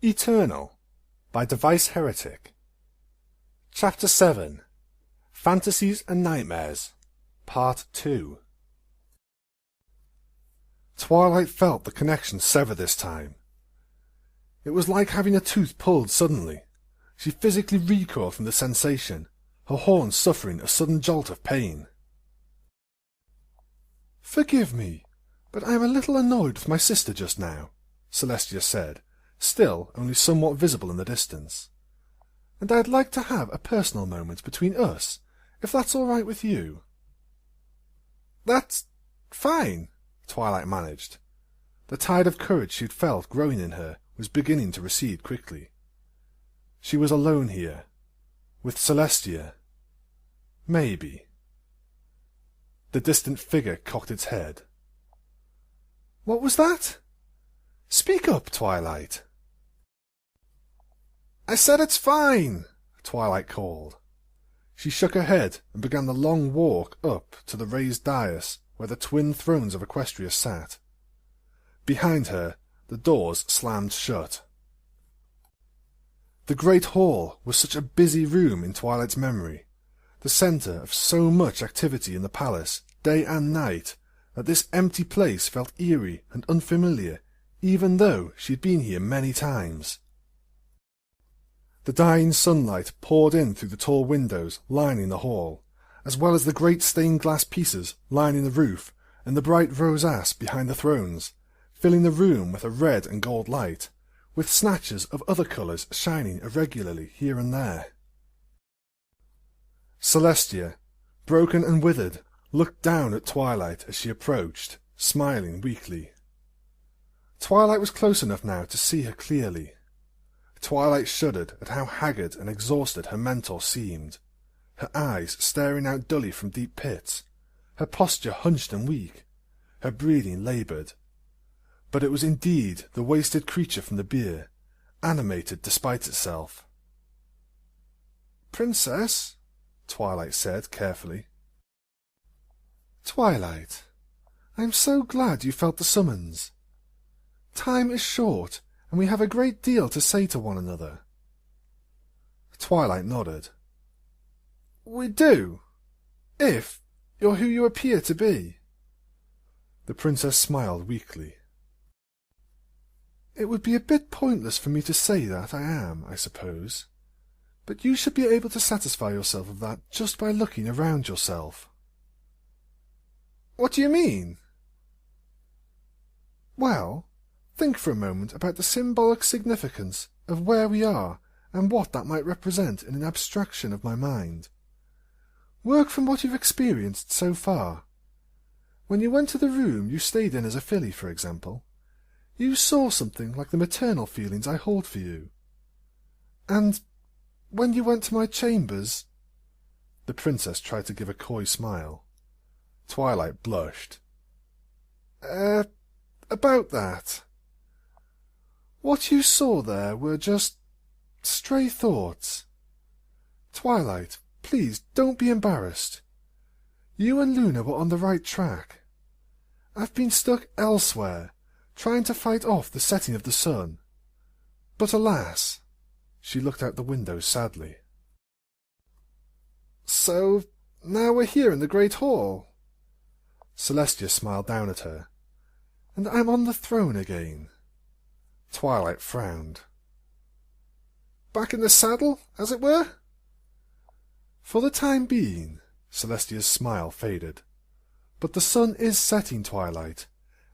Eternal by Device Heretic. Chapter 7 Fantasies and Nightmares Part 2. Twilight felt the connection sever this time. It was like having a tooth pulled suddenly. She physically recoiled from the sensation, her horns suffering a sudden jolt of pain. "Forgive me, but I am a little annoyed with my sister just now," Celestia said, still only somewhat visible in the distance. "And I'd like to have a personal moment between us, if that's all right with you." "That's fine," Twilight managed. The tide of courage she'd felt growing in her was beginning to recede quickly. She was alone here. With Celestia. Maybe. The distant figure cocked its head. "What was that? Speak up, Twilight." "I said it's fine," Twilight called. She shook her head and began the long walk up to the raised dais where the twin thrones of Equestria sat. Behind her, the doors slammed shut. The great hall was such a busy room in Twilight's memory, the centre of so much activity in the palace, day and night, that this empty place felt eerie and unfamiliar, even though she had been here many times. The dying sunlight poured in through the tall windows lining the hall, as well as the great stained glass pieces lining the roof and the bright rosace behind the thrones, filling the room with a red and gold light, with snatches of other colours shining irregularly here and there. Celestia, broken and withered, looked down at Twilight as she approached, smiling weakly. Twilight was close enough now to see her clearly. Twilight shuddered at how haggard and exhausted her mentor seemed, her eyes staring out dully from deep pits, her posture hunched and weak, her breathing laboured. But it was indeed the wasted creature from the beer, animated despite itself. "Princess," Twilight said carefully. "Twilight, I am so glad you felt the summons. Time is short, and we have a great deal to say to one another." Twilight nodded. "We do, if you're who you appear to be." The princess smiled weakly. "It would be a bit pointless for me to say that I am, I suppose, but you should be able to satisfy yourself of that just by looking around yourself." "What do you mean?" "Well, think for a moment about the symbolic significance of where we are and what that might represent in an abstraction of my mind. Work from what you've experienced so far. When you went to the room you stayed in as a filly, for example, you saw something like the maternal feelings I hold for you. And when you went to my chambers—" The princess tried to give a coy smile. Twilight blushed. About that. What you saw there were just stray thoughts. Twilight, please don't be embarrassed. You and Luna were on the right track. I've been stuck elsewhere, trying to fight off the setting of the sun. But alas," she looked out the window sadly. "So now we're here in the great hall." Celestia smiled down at her. "And I'm on the throne again." Twilight frowned. "Back in the saddle, as it were?" "For the time being." Celestia's smile faded. "But the sun is setting, Twilight,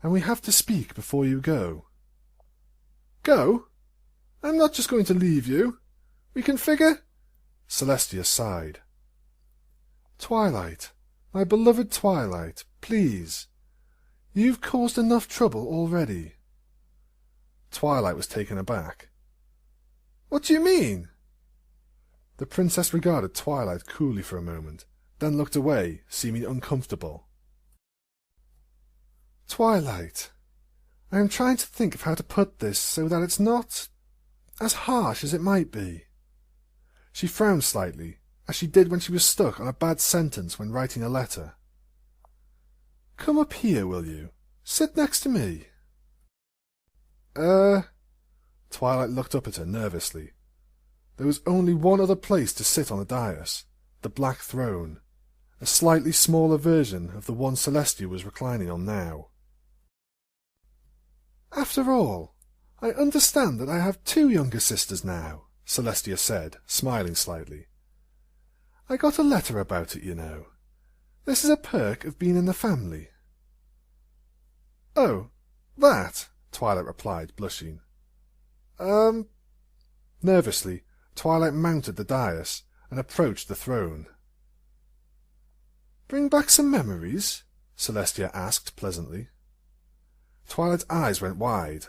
and we have to speak before you go." "Go? I'm not just going to leave you. We can figure—" Celestia sighed. "Twilight, my beloved Twilight, please. You've caused enough trouble already." Twilight was taken aback. "What do you mean?" The princess regarded Twilight coolly for a moment, then looked away, seeming uncomfortable. "Twilight, I am trying to think of how to put this so that it's not as harsh as it might be." She frowned slightly, as she did when she was stuck on a bad sentence when writing a letter. "Come up here, will you? Sit next to me." Twilight looked up at her nervously. There was only one other place to sit on the dais, the Black Throne, a slightly smaller version of the one Celestia was reclining on now. "After all, I understand that I have 2 younger sisters now," Celestia said, smiling slightly. "I got a letter about it, you know. This is a perk of being in the family." "Oh, that," Twilight replied, blushing. Nervously, Twilight mounted the dais and approached the throne. "Bring back some memories?" Celestia asked pleasantly. Twilight's eyes went wide.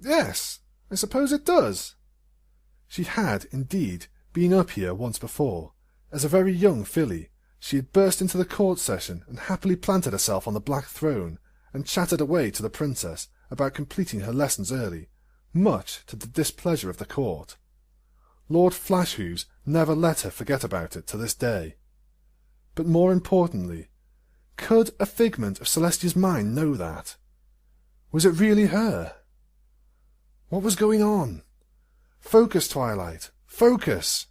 Yes, I suppose it does." She had, indeed, been up here once before. As a very young filly, she had burst into the court session and happily planted herself on the Black Throne and chattered away to the princess about completing her lessons early, much to the displeasure of the court. Lord Flashhooves never let her forget about it to this day. But more importantly, could a figment of Celestia's mind know that? Was it really her? What was going on? Focus, Twilight, focus!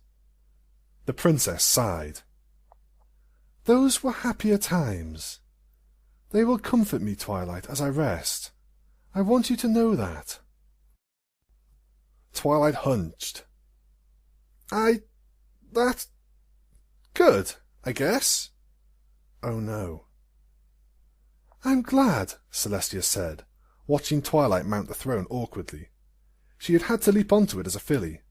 The princess sighed. "Those were happier times. They will comfort me, Twilight, as I rest. I want you to know that." Twilight hunched. That... good, I guess." "Oh no." "I'm glad," Celestia said, watching Twilight mount the throne awkwardly. She had had to leap onto it as a filly.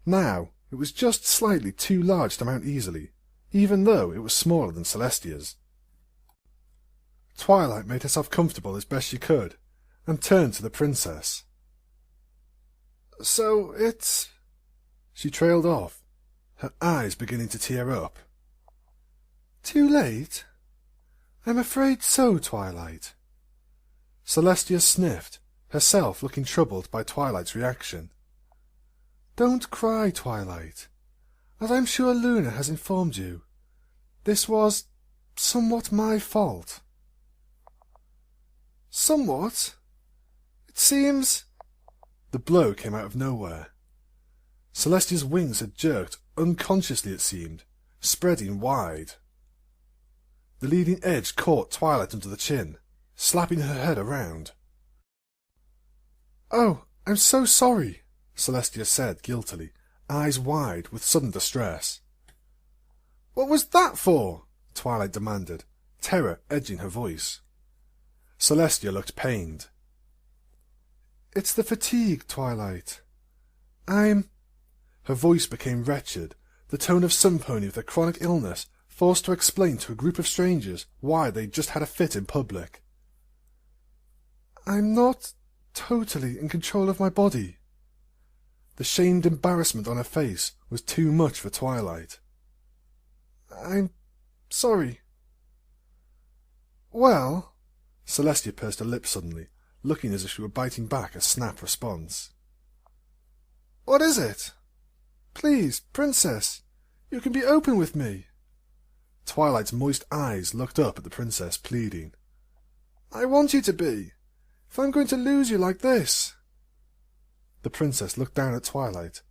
Now it was just slightly too large to mount easily, even though it was smaller than Celestia's. Twilight made herself comfortable as best she could, and turned to the princess. "So it's—" She trailed off, her eyes beginning to tear up. "Too late? I'm afraid so, Twilight." Celestia sniffed, herself looking troubled by Twilight's reaction. "Don't cry, Twilight. As I'm sure Luna has informed you, this was somewhat my fault." "Somewhat? It seems—" The blow came out of nowhere. Celestia's wings had jerked, unconsciously it seemed, spreading wide. The leading edge caught Twilight under the chin, slapping her head around. "Oh, I'm so sorry," Celestia said guiltily, eyes wide with sudden distress. "What was that for?" Twilight demanded, terror edging her voice. Celestia looked pained. "It's the fatigue, Twilight. I'm—" Her voice became wretched, the tone of some pony with a chronic illness forced to explain to a group of strangers why they'd just had a fit in public. "I'm not totally in control of my body." The shamed embarrassment on her face was too much for Twilight. "I'm sorry." "Well—" Celestia pursed her lips suddenly, looking as if she were biting back a snap response. "What is it? Please, Princess, you can be open with me." Twilight's moist eyes looked up at the princess, pleading. "I want you to be, if I'm going to lose you like this." The princess looked down at Twilight.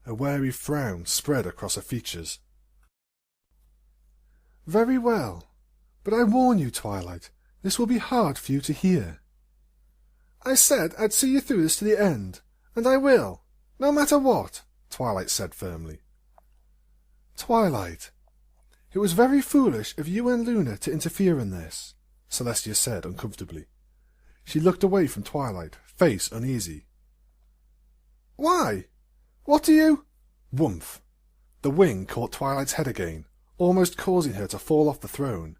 A wary frown spread across her features. "Very well, but I warn you, Twilight, this will be hard for you to hear." "I said I'd see you through this to the end, and I will, no matter what," Twilight said firmly. "Twilight, it was very foolish of you and Luna to interfere in this," Celestia said uncomfortably. She looked away from Twilight, face uneasy. "Why? What do you—" Woomph! The wing caught Twilight's head again, almost causing her to fall off the throne.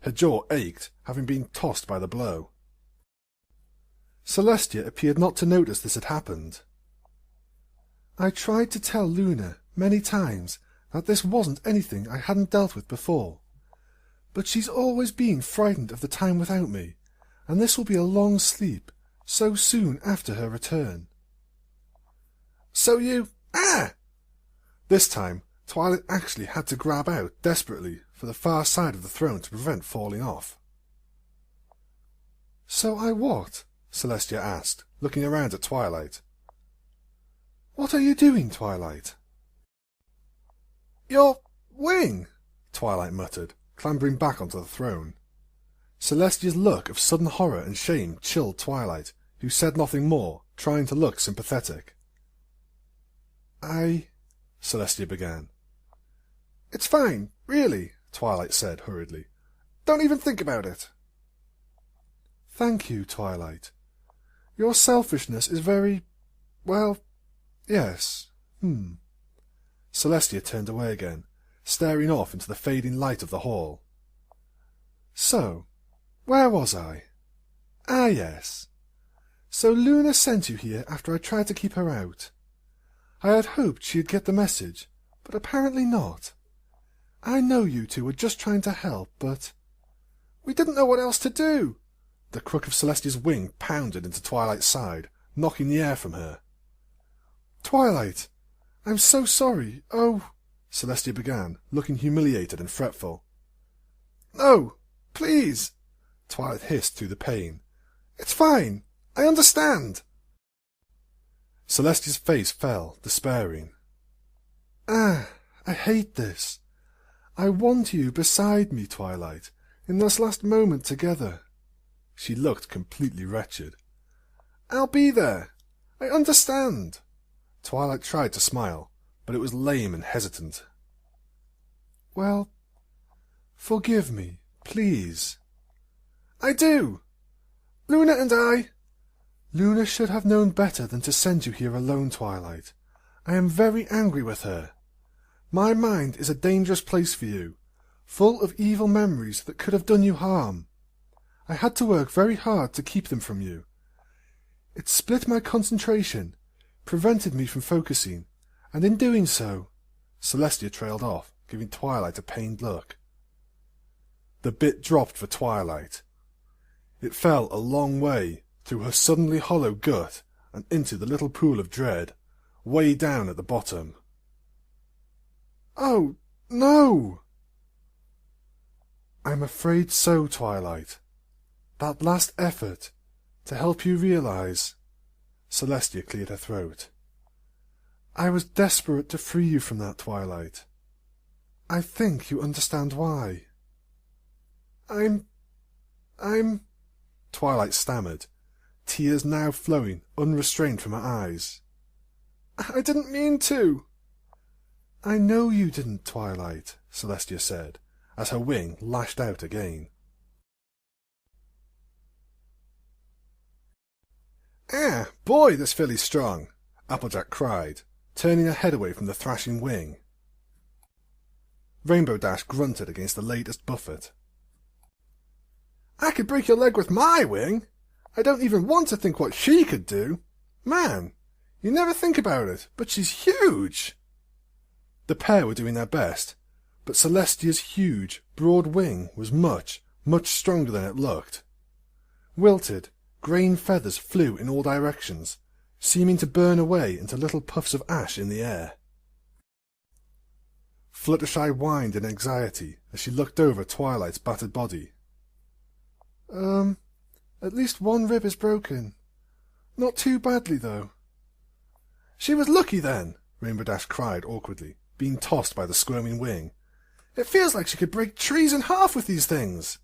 Her jaw ached, having been tossed by the blow. Celestia appeared not to notice this had happened. "I tried to tell Luna many times that this wasn't anything I hadn't dealt with before, but she's always been frightened of the time without me, and this will be a long sleep, so soon after her return." "So you— Ah!" This time, Twilight actually had to grab out desperately for the far side of the throne to prevent falling off. "So I what?" Celestia asked, looking around at Twilight. "What are you doing, Twilight?" "Your wing," Twilight muttered, clambering back onto the throne. Celestia's look of sudden horror and shame chilled Twilight, who said nothing more, trying to look sympathetic. Celestia began. "It's fine, really," Twilight said hurriedly. "Don't even think about it." "Thank you, Twilight. Your selfishness is very... well, yes. Celestia turned away again, staring off into the fading light of the hall. "So, where was I? Ah, yes. So Luna sent you here after I tried to keep her out. I had hoped she'd get the message, but apparently not. I know you two were just trying to help, but... we didn't know what else to do." The crook of Celestia's wing pounded into Twilight's side, knocking the air from her. "Twilight, I'm so sorry. Oh," Celestia began, looking humiliated and fretful. "No, please," Twilight hissed through the pain. "It's fine. I understand." Celestia's face fell, despairing. "I hate this. I want you beside me, Twilight, in this last moment together." She looked completely wretched. "I'll be there. I understand." Twilight tried to smile, but it was lame and hesitant. "Well, forgive me, please." "I do. Luna and I—" "Luna should have known better than to send you here alone, Twilight. I am very angry with her. My mind is a dangerous place for you, full of evil memories that could have done you harm. I had to work very hard to keep them from you. It split my concentration, prevented me from focusing, and in doing so—" Celestia trailed off, giving Twilight a pained look. The bit dropped for Twilight. It fell a long way through her suddenly hollow gut and into the little pool of dread, way down at the bottom. "Oh, no!" "I'm afraid so, Twilight. That last effort, to help you realize—" Celestia cleared her throat. "I was desperate to free you from that, Twilight. I think you understand why." I'm... Twilight stammered, tears now flowing unrestrained from her eyes. "I didn't mean to." "I know you didn't, Twilight," Celestia said, as her wing lashed out again. "Ah, boy, this filly's strong," Applejack cried, turning her head away from the thrashing wing. Rainbow Dash grunted against the latest buffet. "I could break your leg with my wing. I don't even want to think what she could do. Man, you never think about it, but she's huge." The pair were doing their best, but Celestia's huge, broad wing was much, much stronger than it looked. Wilted, greying feathers flew in all directions, seeming to burn away into little puffs of ash in the air. Fluttershy whined in anxiety as she looked over Twilight's battered body. At least one rib is broken. Not too badly, though." "She was lucky, then," Rainbow Dash cried awkwardly, being tossed by the squirming wing. "It feels like she could break trees in half with these things."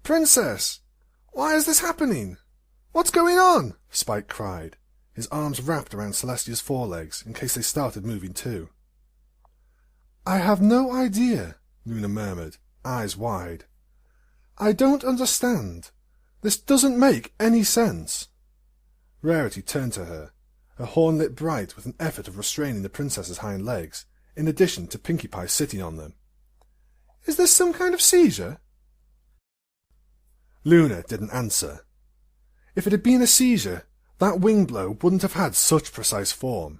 "Princess, why is this happening? What's going on?" Spike cried, his arms wrapped around Celestia's forelegs in case they started moving too. "I have no idea," Luna murmured, eyes wide. "I don't understand. This doesn't make any sense." Rarity turned to her, her horn lit bright with an effort of restraining the princess's hind legs, in addition to Pinkie Pie sitting on them. "Is this some kind of seizure?" Luna didn't answer. If it had been a seizure, that wing blow wouldn't have had such precise form.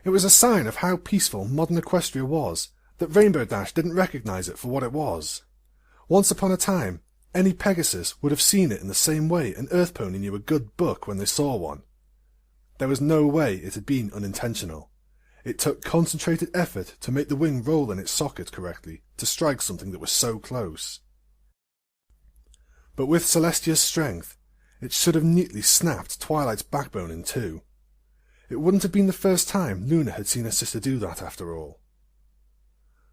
It was a sign of how peaceful modern Equestria was that Rainbow Dash didn't recognize it for what it was. Once upon a time, any Pegasus would have seen it in the same way an Earth Pony knew a good book when they saw one. There was no way it had been unintentional. It took concentrated effort to make the wing roll in its socket correctly to strike something that was so close. But with Celestia's strength, It should have neatly snapped Twilight's backbone in two. It wouldn't have been the first time Luna had seen her sister do that, after all.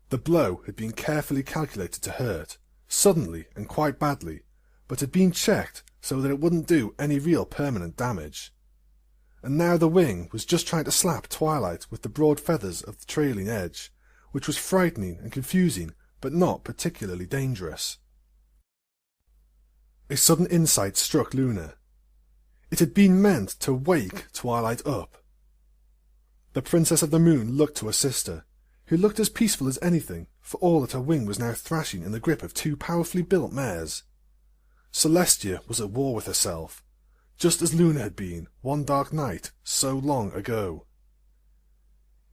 The blow had been carefully calculated to hurt, suddenly and quite badly, but had been checked so that it wouldn't do any real permanent damage. And now the wing was just trying to slap Twilight with the broad feathers of the trailing edge, which was frightening and confusing, but not particularly dangerous. A sudden insight struck Luna. It had been meant to wake Twilight up. The Princess of the Moon looked to her sister, who looked as peaceful as anything, for all that her wing was now thrashing in the grip of two powerfully built mares. Celestia was at war with herself, just as Luna had been one dark night so long ago.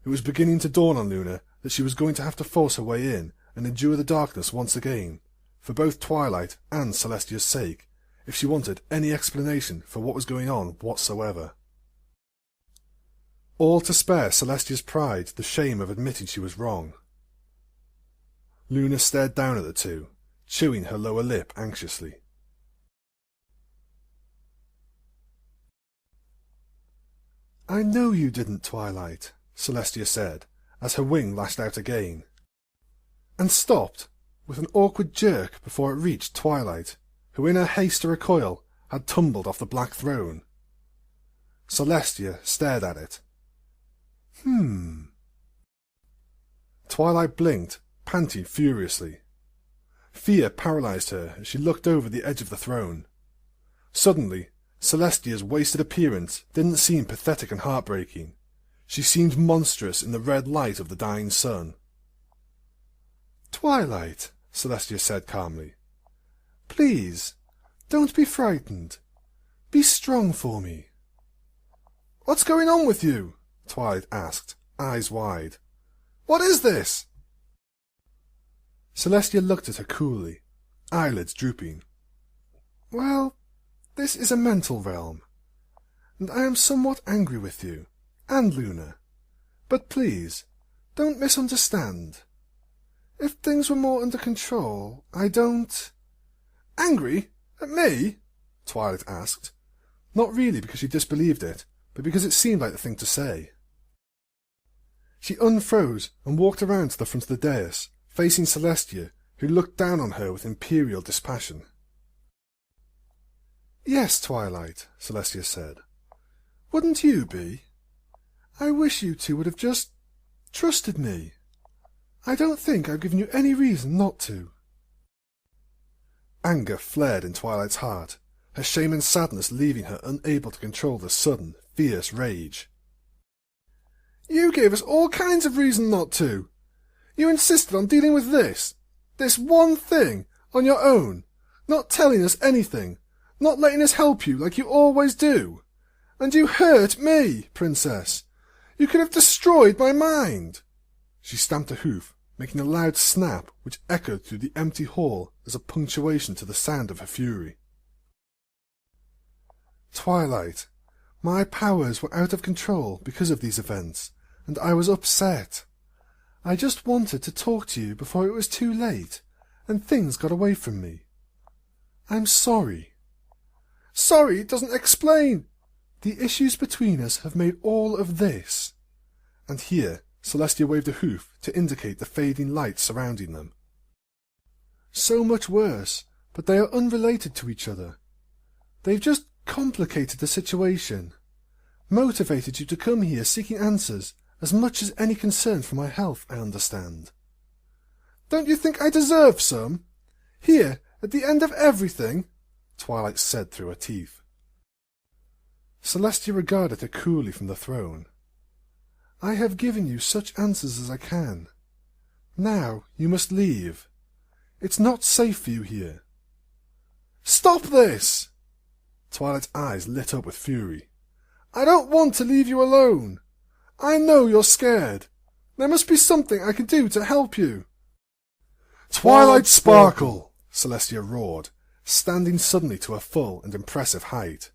It was beginning to dawn on Luna that she was going to have to force her way in and endure the darkness once again, for both Twilight and Celestia's sake, if she wanted any explanation for what was going on whatsoever. All to spare Celestia's pride the shame of admitting she was wrong. Luna stared down at the two, chewing her lower lip anxiously. "I know you didn't, Twilight," Celestia said, as her wing lashed out again, and stopped with an awkward jerk before it reached Twilight, who in her haste to recoil had tumbled off the black throne. Celestia stared at it. Twilight blinked, panting furiously. Fear paralyzed her as she looked over the edge of the throne. Suddenly, Celestia's wasted appearance didn't seem pathetic and heartbreaking. She seemed monstrous in the red light of the dying sun. "Twilight," Celestia said calmly, "please, don't be frightened. Be strong for me." "What's going on with you?" Twilight asked, eyes wide. "What is this?" Celestia looked at her coolly, eyelids drooping. "Well, this is a mental realm, and I am somewhat angry with you, and Luna. But please, don't misunderstand. If things were more under control, I don't—" "Angry? At me?" Twilight asked, not really because she disbelieved it, but because it seemed like the thing to say. She unfroze and walked around to the front of the dais, facing Celestia, who looked down on her with imperial dispassion. "Yes, Twilight," Celestia said. "Wouldn't you be? I wish you two would have just trusted me. I don't think I've given you any reason not to." Anger flared in Twilight's heart, her shame and sadness leaving her unable to control the sudden, fierce rage. "You gave us all kinds of reason not to. You insisted on dealing with this one thing, on your own, not telling us anything, not letting us help you like you always do. And you hurt me, Princess. You could have destroyed my mind." She stamped a hoof, making a loud snap which echoed through the empty hall as a punctuation to the sound of her fury. "Twilight, my powers were out of control because of these events, and I was upset. I just wanted to talk to you before it was too late, and things got away from me. I'm sorry." "Sorry doesn't explain—" "The issues between us have made all of this." And here Celestia waved a hoof to indicate the fading lights surrounding them. "So much worse, but they are unrelated to each other. They've just complicated the situation, motivated you to come here seeking answers as much as any concern for my health, I understand." "Don't you think I deserve some? Here, at the end of everything?" Twilight said through her teeth. Celestia regarded her coolly from the throne. "I have given you such answers as I can. Now you must leave. It's not safe for you here." "Stop this!" Twilight's eyes lit up with fury. "I don't want to leave you alone. I know you're scared. There must be something I can do to help you." "Twilight Sparkle!" Celestia roared, standing suddenly to her full and impressive height.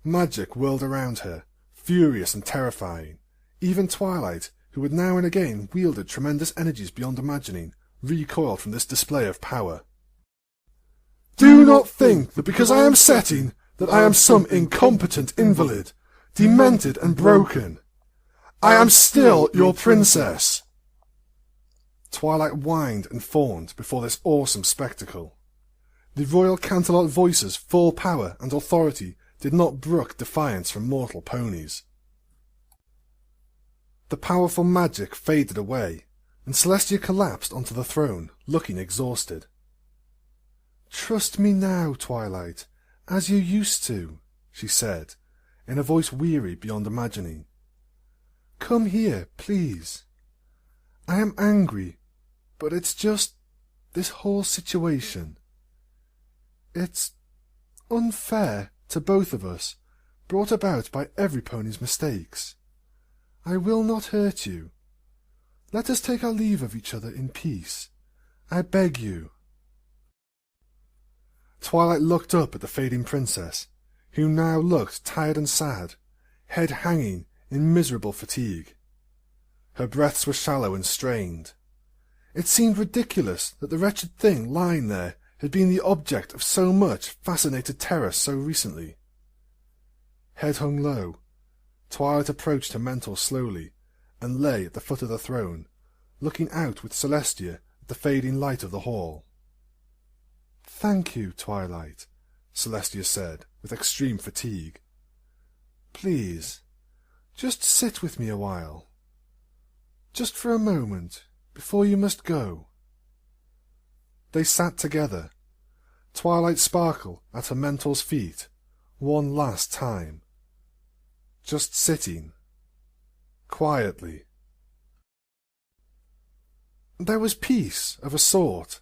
Magic whirled around her, furious and terrifying. Even Twilight, who had now and again wielded tremendous energies beyond imagining, recoiled from this display of power. "Do not think that because I am setting that I am some incompetent invalid, demented and broken. I am still your princess. Twilight whined and fawned before this awesome spectacle. The royal Canterlot Voice's full power and authority did not brook defiance from mortal ponies. The powerful magic faded away, and Celestia collapsed onto the throne, looking exhausted. "Trust me now, Twilight, as you used to," she said, in a voice weary beyond imagining. "Come here, please. I am angry, but it's just this whole situation. It's unfair to both of us, brought about by everypony's mistakes. I will not hurt you. Let us take our leave of each other in peace. I beg you." Twilight looked up at the fading princess, who now looked tired and sad, head hanging in miserable fatigue. Her breaths were shallow and strained. It seemed ridiculous that the wretched thing lying there had been the object of so much fascinated terror so recently. Head hung low, Twilight approached her mentor slowly, and lay at the foot of the throne, looking out with Celestia at the fading light of the hall. "Thank you, Twilight," Celestia said, with extreme fatigue. "Please, just sit with me a while. Just for a moment, before you must go." They sat together, Twilight Sparkle at her mentor's feet, one last time. Just sitting, quietly. There was peace of a sort,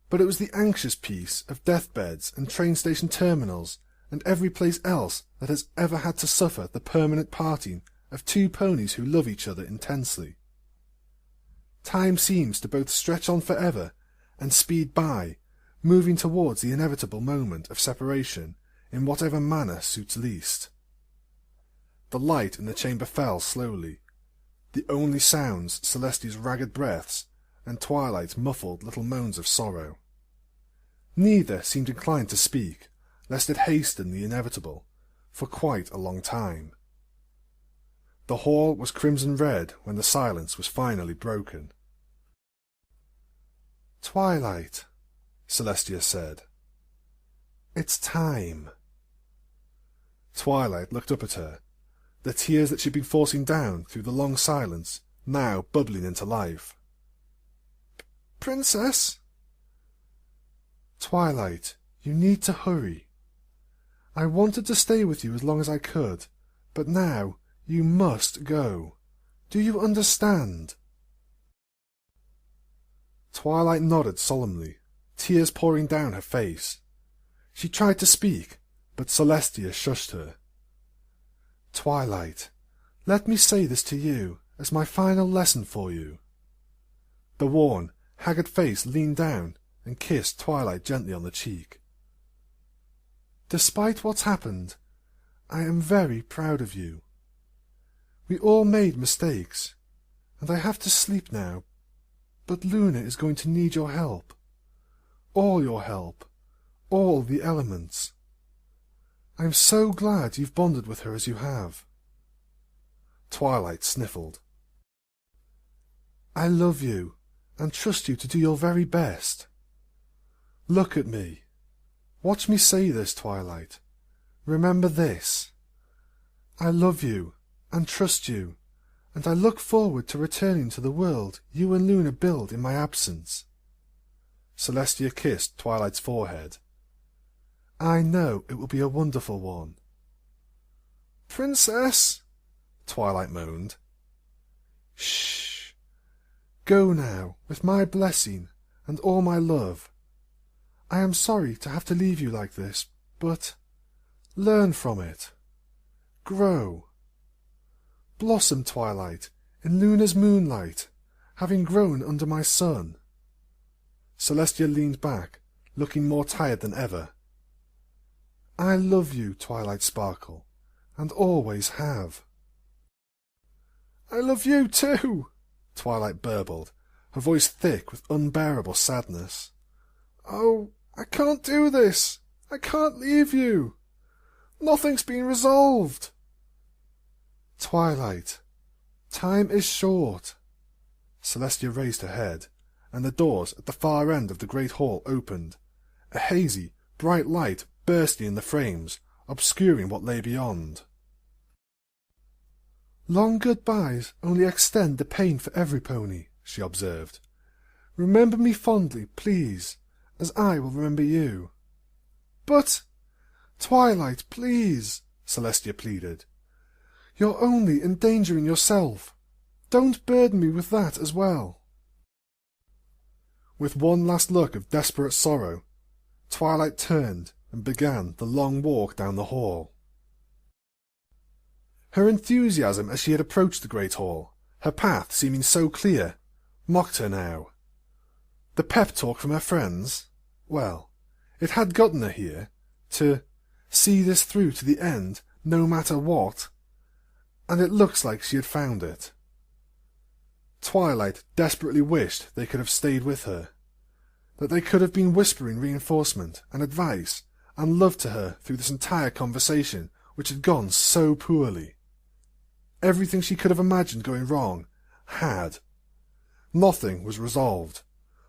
but it was the anxious peace of deathbeds and train station terminals and every place else that has ever had to suffer the permanent parting of two ponies who love each other intensely. Time seems to both stretch on forever and speed by, moving towards the inevitable moment of separation in whatever manner suits least. The light in the chamber fell slowly, the only sounds Celestia's ragged breaths and Twilight's muffled little moans of sorrow. Neither seemed inclined to speak, lest it hasten the inevitable, for quite a long time. The hall was crimson red when the silence was finally broken. "Twilight," Celestia said. "It's time." Twilight looked up at her, the tears that she'd been forcing down through the long silence now bubbling into life. "Princess?" "Twilight, you need to hurry. I wanted to stay with you as long as I could, but now you must go. Do you understand?" Twilight nodded solemnly, tears pouring down her face. She tried to speak, but Celestia shushed her. "Twilight, let me say this to you as my final lesson for you." The worn, haggard face leaned down and kissed Twilight gently on the cheek. "Despite what's happened, I am very proud of you. We all made mistakes, and I have to sleep now, but Luna is going to need your help. All your help, all the elements. I'm so glad you've bonded with her as you have." Twilight sniffled. "I love you, and trust you to do your very best. Look at me. Watch me say this, Twilight. Remember this. I love you, and trust you, and I look forward to returning to the world you and Luna build in my absence." Celestia kissed Twilight's forehead. "I know it will be a wonderful one." "Princess!" Twilight moaned. "Shh! Go now, with my blessing and all my love. I am sorry to have to leave you like this, but learn from it. Grow. Blossom, Twilight, in Luna's moonlight, having grown under my sun." Celestia leaned back, looking more tired than ever. "I love you, Twilight Sparkle, and always have." "I love you too," Twilight burbled, her voice thick with unbearable sadness. "Oh, I can't do this. I can't leave you. Nothing's been resolved. Twilight, time is short. Celestia raised her head, and the doors at the far end of the great hall opened, a hazy, bright light bursting in the frames, obscuring what lay beyond. Long goodbyes only extend the pain for everypony, she observed. Remember me fondly, please, as I will remember you. But, Twilight, please, Celestia pleaded. You're only endangering yourself. Don't burden me with that as well. With one last look of desperate sorrow, Twilight turned and began the long walk down the hall. Her enthusiasm as she had approached the great hall, her path seeming so clear, mocked her now. The pep talk from her friends, well, it had gotten her here, to see this through to the end, no matter what, and it looks like she had found it. Twilight desperately wished they could have stayed with her, that they could have been whispering reinforcement and advice and love to her through this entire conversation which had gone so poorly. Everything she could have imagined going wrong had. Nothing was resolved,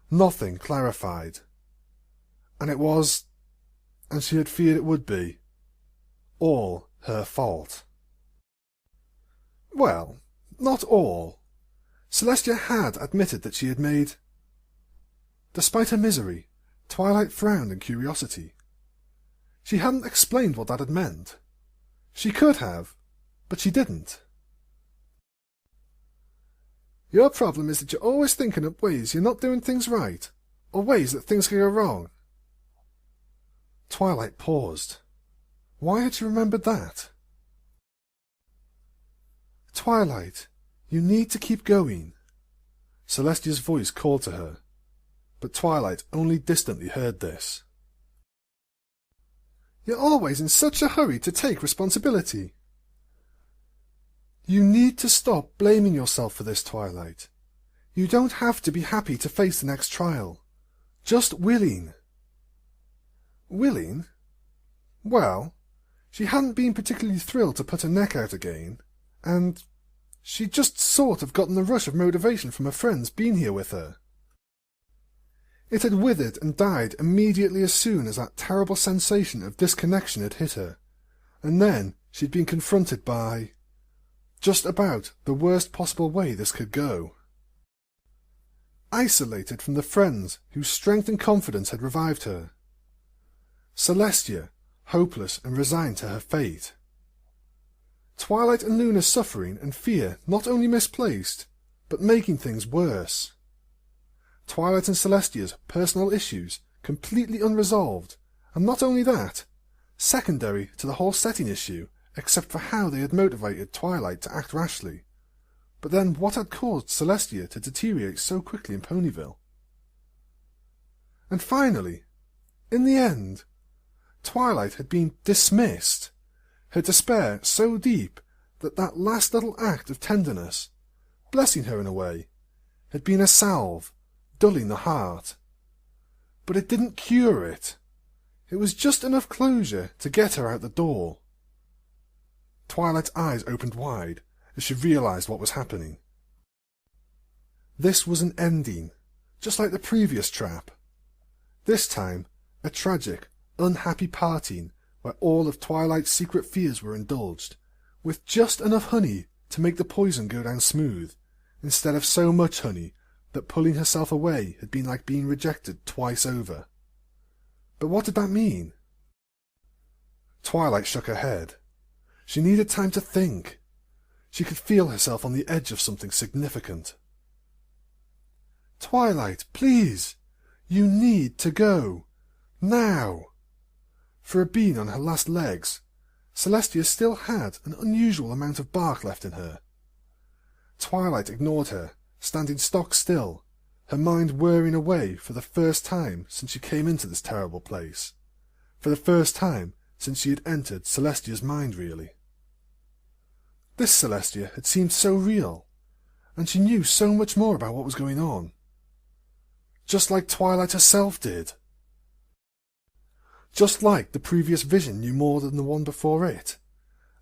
nothing clarified. And it was, and she had feared it would be, all her fault. Well, not all. Celestia had admitted that she had made... Despite her misery, Twilight frowned in curiosity. She hadn't explained what that had meant. She could have, but she didn't. Your problem is that you're always thinking of ways you're not doing things right, or ways that things can go wrong. Twilight paused. Why had she remembered that? Twilight, you need to keep going. Celestia's voice called to her, but Twilight only distantly heard this. You're always in such a hurry to take responsibility. You need to stop blaming yourself for this, Twilight. You don't have to be happy to face the next trial. Just willing. Willing? Well, she hadn't been particularly thrilled to put her neck out again, and she'd just sort of gotten a rush of motivation from her friends being here with her. It had withered and died immediately as soon as that terrible sensation of disconnection had hit her, and then she'd been confronted by... just about the worst possible way this could go. Isolated from the friends whose strength and confidence had revived her. Celestia, hopeless and resigned to her fate. Twilight and Luna's suffering and fear not only misplaced, but making things worse. Twilight and Celestia's personal issues completely unresolved, and not only that, secondary to the whole setting issue, except for how they had motivated Twilight to act rashly. But then what had caused Celestia to deteriorate so quickly in Ponyville? And finally, in the end, Twilight had been dismissed, her despair so deep that that last little act of tenderness, blessing her in a way, had been a salve, dulling the heart. But it didn't cure it. It was just enough closure to get her out the door. Twilight's eyes opened wide as she realized what was happening. This was an ending, just like the previous trap. This time, a tragic, unhappy parting where all of Twilight's secret fears were indulged, with just enough honey to make the poison go down smooth, instead of so much honey that pulling herself away had been like being rejected twice over. But what did that mean? Twilight shook her head. She needed time to think. She could feel herself on the edge of something significant. Twilight, please! You need to go. Now! For a being on her last legs, Celestia still had an unusual amount of bark left in her. Twilight ignored her, standing stock still, her mind whirring away for the first time since she came into this terrible place. For the first time since she had entered Celestia's mind, really. This Celestia had seemed so real, and she knew so much more about what was going on. Just like Twilight herself did. just like the previous vision knew more than the one before it,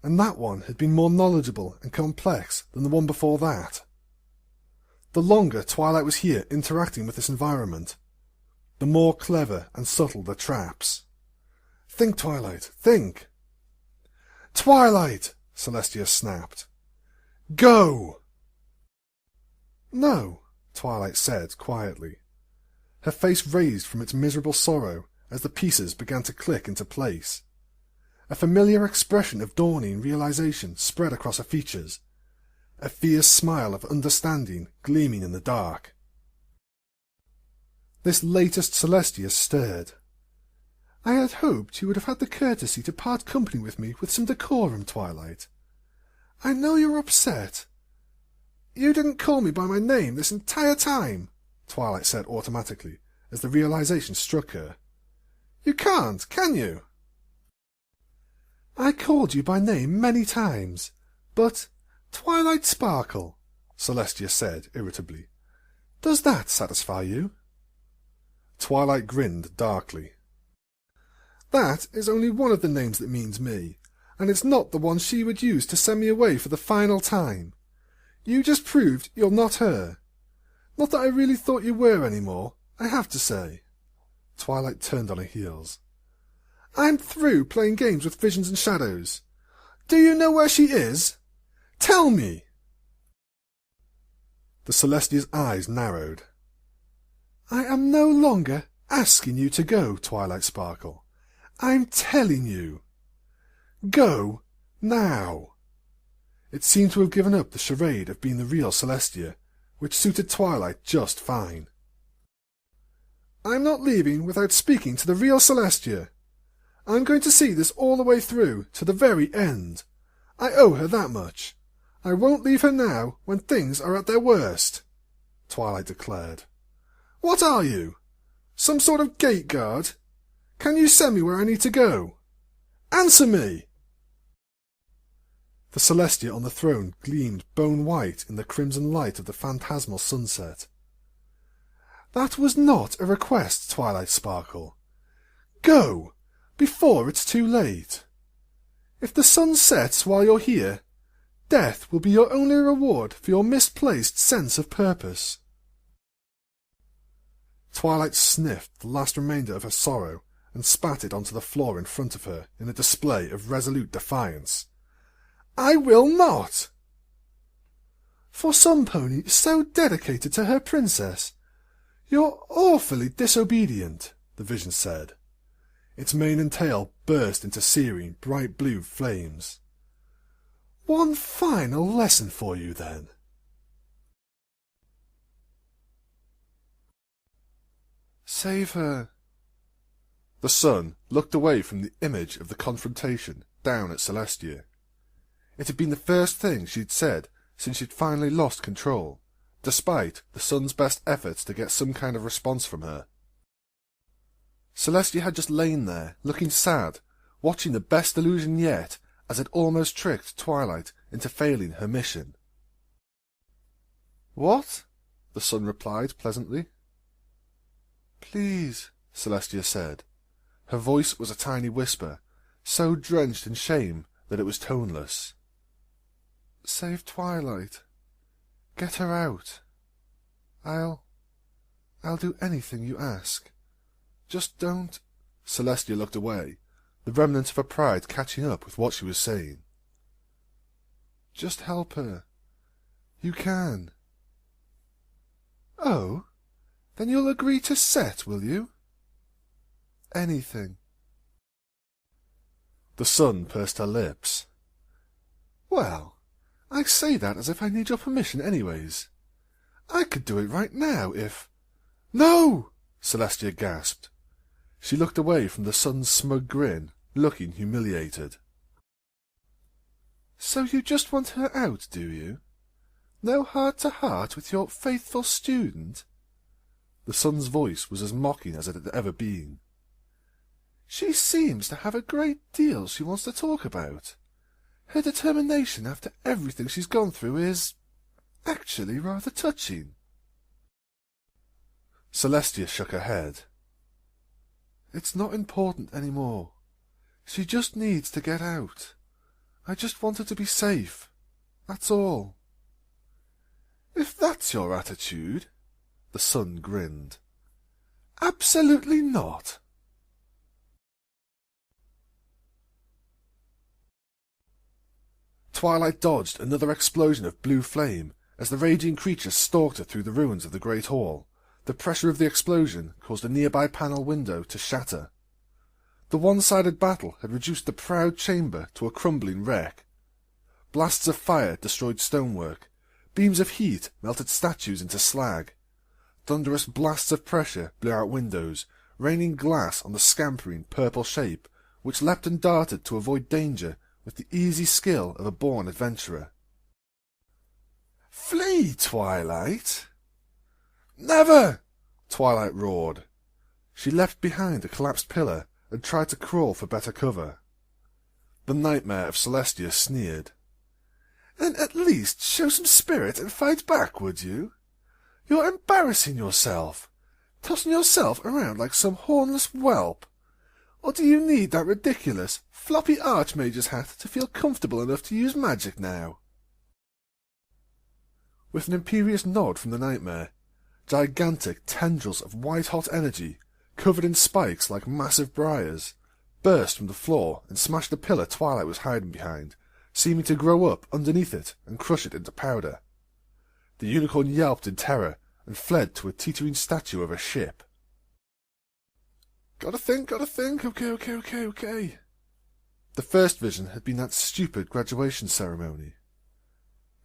and that one had been more knowledgeable and complex than the one before that. The longer Twilight was here interacting with this environment, the more clever and subtle the traps. Think, Twilight, think! Twilight! Celestia snapped. Go! No, Twilight said quietly. Her face raised from its miserable sorrow as the pieces began to click into place. A familiar expression of dawning realization spread across her features, a fierce smile of understanding gleaming in the dark. This latest Celestia stirred. I had hoped you would have had the courtesy to part company with me with some decorum, Twilight. I know you're upset. You didn't call me by my name this entire time, Twilight said automatically, as the realization struck her. You can't, can you? I called you by name many times, but Twilight Sparkle, Celestia said irritably. Does that satisfy you? Twilight grinned darkly. That is only one of the names that means me, and it's not the one she would use to send me away for the final time. You just proved you're not her. Not that I really thought you were anymore, I have to say. Twilight turned on her heels. I'm through playing games with visions and shadows. Do you know where she is? Tell me! The Celestia's eyes narrowed. I am no longer asking you to go, Twilight Sparkle. I'm telling you. Go, now. It seemed to have given up the charade of being the real Celestia, which suited Twilight just fine. I'm not leaving without speaking to the real Celestia. I'm going to see this all the way through, to the very end. I owe her that much. I won't leave her now, when things are at their worst, Twilight declared. What are you? Some sort of gate guard? Can you send me where I need to go? Answer me! The Celestia on the throne gleamed bone-white in the crimson light of the phantasmal sunset. That was not a request, Twilight Sparkle. Go, before it's too late. If the sun sets while you're here, death will be your only reward for your misplaced sense of purpose. Twilight sniffed the last remainder of her sorrow and spat it onto the floor in front of her in a display of resolute defiance. I will not! For some pony so dedicated to her princess, you're awfully disobedient, the vision said. Its mane and tail burst into searing, bright blue flames. One final lesson for you, then. Save her. The sun looked away from the image of the confrontation down at Celestia. It had been the first thing she'd said since she'd finally lost control, despite the sun's best efforts to get some kind of response from her. Celestia had just lain there, looking sad, watching the best illusion yet, as it almost tricked Twilight into failing her mission. What? The sun replied pleasantly. Please, Celestia said. Her voice was a tiny whisper, so drenched in shame that it was toneless. Save Twilight. Get her out. I'll do anything you ask. Just don't... Celestia looked away, the remnant of her pride catching up with what she was saying. Just help her. You can. Oh? Then you'll agree to set, will you? Anything. The sun pursed her lips. Well, I say that as if I need your permission anyways. I could do it right now if... No! Celestia gasped. She looked away from the sun's smug grin, looking humiliated. So you just want her out, do you? No heart-to-heart with your faithful student? The sun's voice was as mocking as it had ever been. She seems to have a great deal she wants to talk about. Her determination after everything she's gone through is actually rather touching. Celestia shook her head. It's not important anymore. She just needs to get out. I just want her to be safe. That's all." "If that's your attitude," the sun grinned, "absolutely not." Twilight dodged another explosion of blue flame as the raging creature stalked her through the ruins of the Great Hall. The pressure of the explosion caused a nearby panel window to shatter. The one-sided battle had reduced the proud chamber to a crumbling wreck. Blasts of fire destroyed stonework. Beams of heat melted statues into slag. Thunderous blasts of pressure blew out windows, raining glass on the scampering purple shape, which leapt and darted to avoid danger with the easy skill of a born adventurer. "Flee, Twilight!" "Never!" Twilight roared. She leapt behind a collapsed pillar and tried to crawl for better cover. The nightmare of Celestia sneered. "Then at least show some spirit and fight back, would you? You're embarrassing yourself, tossing yourself around like some hornless whelp. Or do you need that ridiculous, floppy archmage's hat to feel comfortable enough to use magic now?" With an imperious nod from the nightmare, gigantic tendrils of white-hot energy, covered in spikes like massive briars, burst from the floor and smashed the pillar Twilight was hiding behind, seeming to grow up underneath it and crush it into powder. The unicorn yelped in terror and fled to a teetering statue of a ship. Gotta think, okay. The first vision had been that stupid graduation ceremony.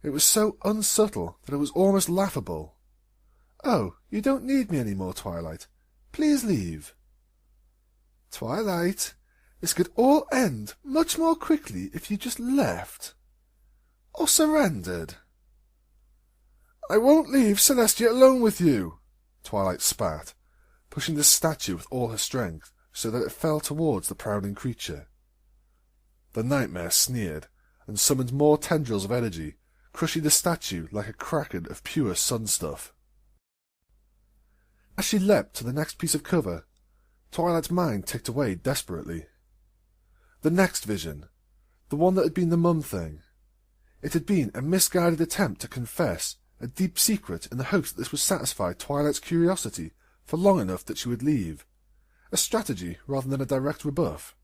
It was so unsubtle that it was almost laughable. "Oh, you don't need me any more, Twilight. Please leave." "Twilight, this could all end much more quickly if you just left. Or surrendered." "I won't leave Celestia alone with you," Twilight spat, pushing the statue with all her strength so that it fell towards the prowling creature. The nightmare sneered and summoned more tendrils of energy, crushing the statue like a kraken of pure sun stuff. As she leapt to the next piece of cover, Twilight's mind ticked away desperately. The next vision, the one that had been the mum thing. It had been a misguided attempt to confess a deep secret in the hopes that this would satisfy Twilight's curiosity for long enough that she would leave. A strategy rather than a direct rebuff.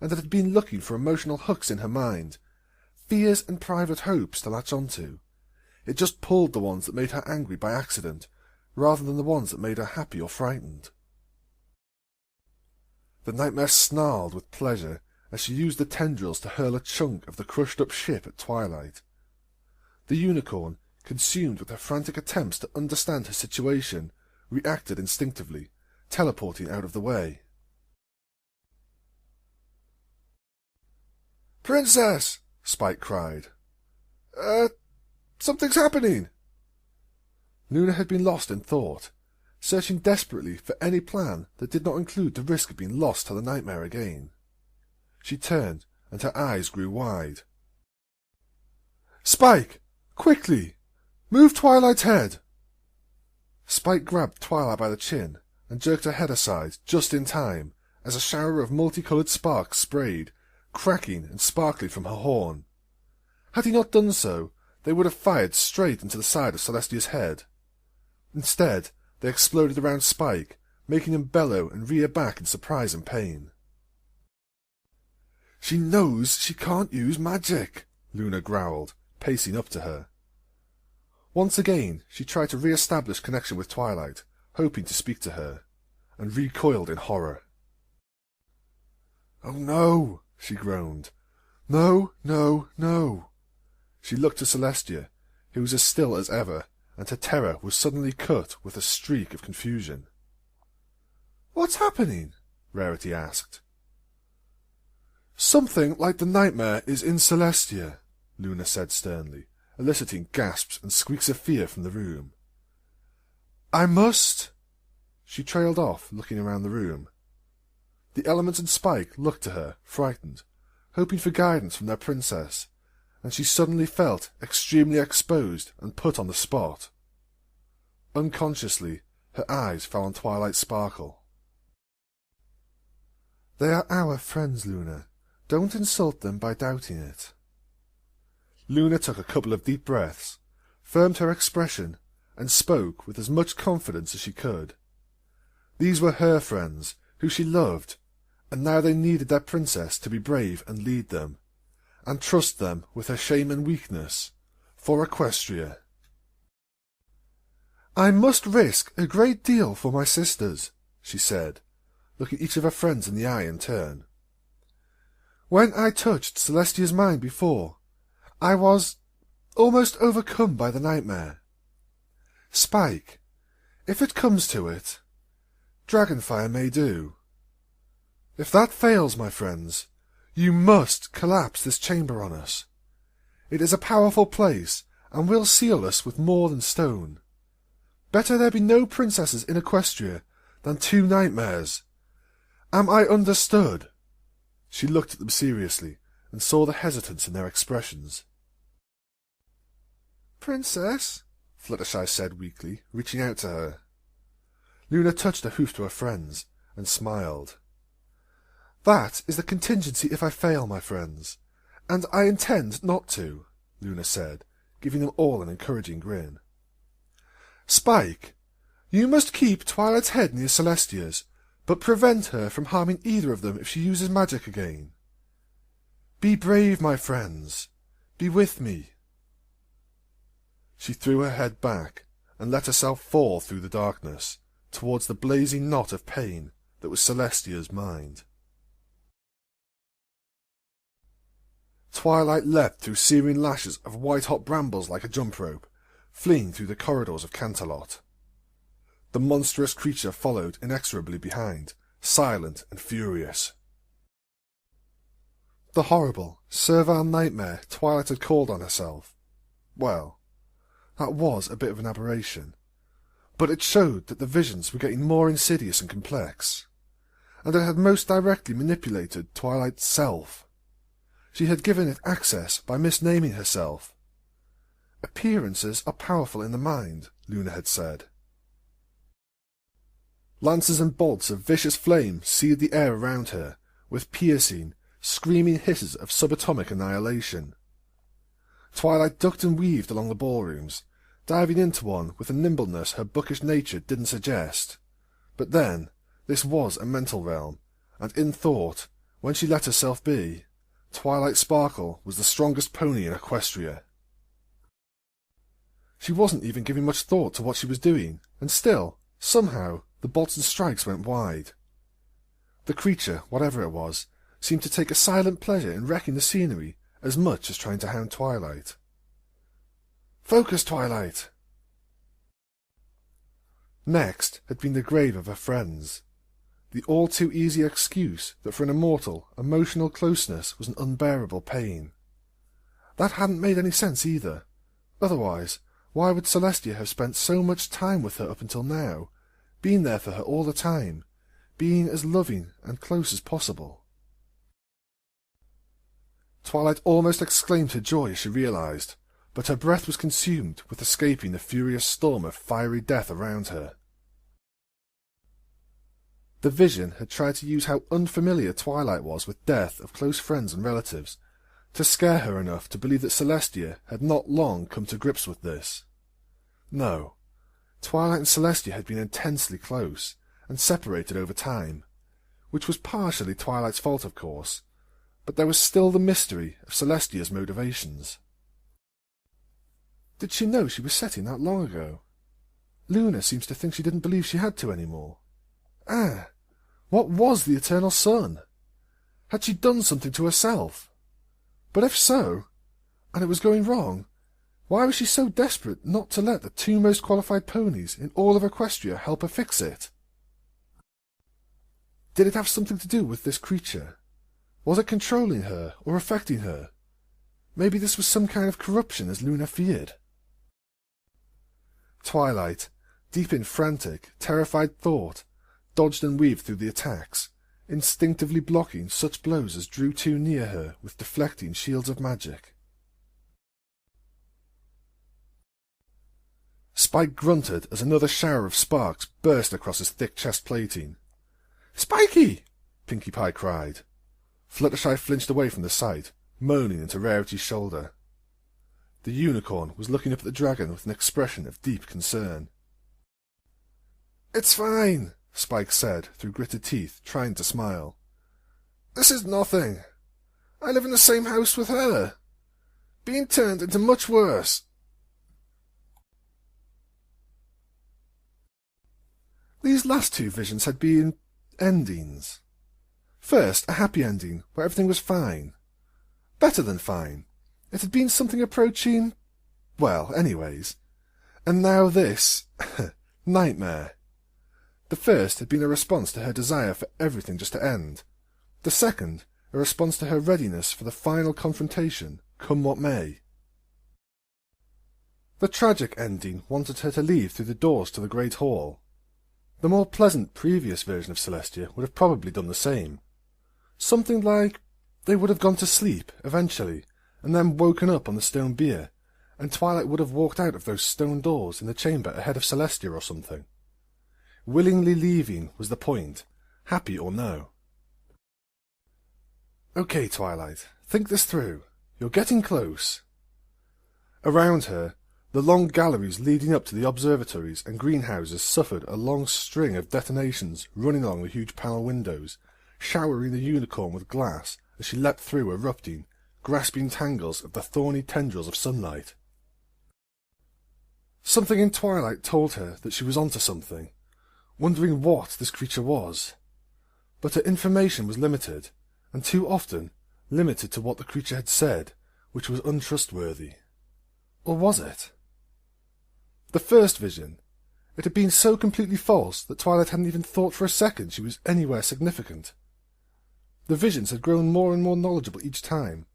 And that had been looking for emotional hooks in her mind, fears and private hopes to latch onto. It just pulled the ones that made her angry by accident, rather than the ones that made her happy or frightened. The nightmare snarled with pleasure as she used the tendrils to hurl a chunk of the crushed-up ship at Twilight. The unicorn, consumed with her frantic attempts to understand her situation, reacted instinctively, teleporting out of the way. "Princess!" Spike cried. Something's happening!" Luna had been lost in thought, searching desperately for any plan that did not include the risk of being lost to the nightmare again. She turned, and her eyes grew wide. "Spike! Quickly! Move Twilight's head!" Spike grabbed Twilight by the chin and jerked her head aside just in time as a shower of multicoloured sparks sprayed, cracking and sparkling from her horn. Had he not done so, they would have fired straight into the side of Celestia's head. Instead, they exploded around Spike, making him bellow and rear back in surprise and pain. "She knows she can't use magic," Luna growled, pacing up to her. Once again, she tried to re-establish connection with Twilight, hoping to speak to her, and recoiled in horror. "Oh no," she groaned. "No, no, no." She looked to Celestia, who was as still as ever, and her terror was suddenly cut with a streak of confusion. "What's happening?" Rarity asked. "Something like the nightmare is in Celestia," Luna said sternly, eliciting gasps and squeaks of fear from the room. "I must—" She trailed off, looking around the room. The Elements and Spike looked to her, frightened, hoping for guidance from their princess, and she suddenly felt extremely exposed and put on the spot. Unconsciously, her eyes fell on Twilight's sparkle. They are our friends, Luna. Don't insult them by doubting it. Luna took a couple of deep breaths, firmed her expression, and spoke with as much confidence as she could. These were her friends, who she loved, and now they needed their princess to be brave and lead them, and trust them with her shame and weakness, for Equestria. I must risk a great deal for my sisters, she said, looking each of her friends in the eye in turn. When I touched Celestia's mind before, I was almost overcome by the nightmare. Spike, if it comes to it, Dragonfire may do. If that fails, my friends, you must collapse this chamber on us. It is a powerful place, and will seal us with more than stone. Better there be no princesses in Equestria than 2 nightmares. Am I understood? She looked at them seriously, and saw the hesitance in their expressions. Princess, Fluttershy said weakly, reaching out to her. Luna touched a hoof to her friends, and smiled. That is the contingency if I fail, my friends, and I intend not to, Luna said, giving them all an encouraging grin. Spike, you must keep Twilight's head near Celestia's, but prevent her from harming either of them if she uses magic again. Be brave, my friends. Be with me. She threw her head back and let herself fall through the darkness, towards the blazing knot of pain that was Celestia's mind. Twilight leapt through searing lashes of white-hot brambles like a jump rope, fleeing through the corridors of Canterlot. The monstrous creature followed inexorably behind, silent and furious. The horrible, servile nightmare Twilight had called on herself. Well, that was a bit of an aberration, but it showed that the visions were getting more insidious and complex, and it had most directly manipulated Twilight's self. She had given it access by misnaming herself. Appearances are powerful in the mind, Luna had said. Lances and bolts of vicious flame seared the air around her, with piercing, screaming hisses of subatomic annihilation. Twilight ducked and weaved along the ballrooms, diving into one with a nimbleness her bookish nature didn't suggest. But then, this was a mental realm, and in thought, when she let herself be, Twilight Sparkle was the strongest pony in Equestria. She wasn't even giving much thought to what she was doing, and still, somehow, the bolts and strikes went wide. The creature, whatever it was, seemed to take a silent pleasure in wrecking the scenery as much as trying to hound Twilight. Focus, Twilight! Next had been the grave of her friends, the all-too-easy excuse that for an immortal, emotional closeness was an unbearable pain. That hadn't made any sense either. Otherwise, why would Celestia have spent so much time with her up until now, being there for her all the time, being as loving and close as possible? Twilight almost exclaimed her joy as she realized, but her breath was consumed with escaping the furious storm of fiery death around her. The vision had tried to use how unfamiliar Twilight was with death of close friends and relatives, to scare her enough to believe that Celestia had not long come to grips with this. No, Twilight and Celestia had been intensely close, and separated over time, which was partially Twilight's fault, of course, but there was still the mystery of Celestia's motivations. Did she know she was setting that long ago? Luna seems to think she didn't believe she had to anymore. What was the Eternal Sun? Had she done something to herself? But if so, and it was going wrong, why was she so desperate not to let the 2 most qualified ponies in all of Equestria help her fix it? Did it have something to do with this creature? Was it controlling her or affecting her? Maybe this was some kind of corruption, as Luna feared. Twilight, deep in frantic, terrified thought, dodged and weaved through the attacks, instinctively blocking such blows as drew too near her with deflecting shields of magic. Spike grunted as another shower of sparks burst across his thick chest plating. "Spiky! Pinkie Pie cried. Fluttershy flinched away from the sight, moaning into Rarity's shoulder. The unicorn was looking up at the dragon with an expression of deep concern. "It's fine," Spike said through gritted teeth, trying to smile. "This is nothing. I live in the same house with her. Being turned into much worse." These last two visions had been endings. First, a happy ending, where everything was fine. Better than fine. It had been something approaching... well, anyways. And now this... nightmare. The first had been a response to her desire for everything just to end. The second, a response to her readiness for the final confrontation, come what may. The tragic ending wanted her to leave through the doors to the Great Hall. The more pleasant previous version of Celestia would have probably done the same. Something like they would have gone to sleep, eventually, and then woken up on the stone bier, and Twilight would have walked out of those stone doors in the chamber ahead of Celestia or something. Willingly leaving was the point, happy or no. "Okay, Twilight, think this through. You're getting close." Around her, the long galleries leading up to the observatories and greenhouses suffered a long string of detonations running along the huge panel windows, showering the unicorn with glass as she leapt through erupting, grasping tangles of the thorny tendrils of sunlight. Something in Twilight told her that she was onto something, wondering what this creature was. But her information was limited, and too often limited to what the creature had said, which was untrustworthy. Or was it? The first vision. It had been so completely false that Twilight hadn't even thought for a second she was anywhere significant. The visions had grown more and more knowledgeable each time,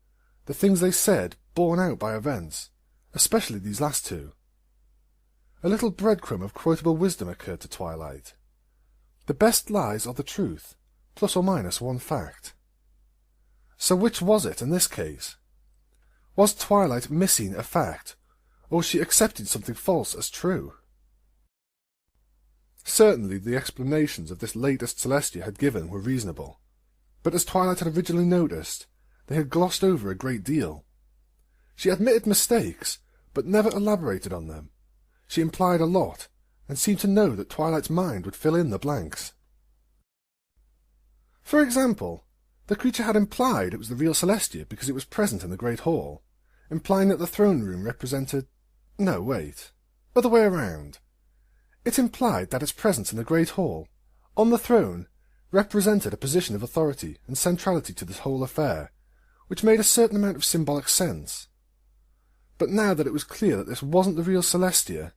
the things they said borne out by events, especially these last two. A little breadcrumb of quotable wisdom occurred to Twilight. The best lies are the truth, plus or minus one fact. So which was it in this case? Was Twilight missing a fact, or was she accepting something false as true? Certainly the explanations of this latest Celestia had given were reasonable, but as Twilight had originally noticed, they had glossed over a great deal. She admitted mistakes, but never elaborated on them. She implied a lot, and seemed to know that Twilight's mind would fill in the blanks. For example, the creature had implied it was the real Celestia because it was present in the Great Hall, implying that the throne room represented... no, wait. Other way around. It implied that its presence in the Great Hall, on the throne, represented a position of authority and centrality to this whole affair, which made a certain amount of symbolic sense. But now that it was clear that this wasn't the real Celestia...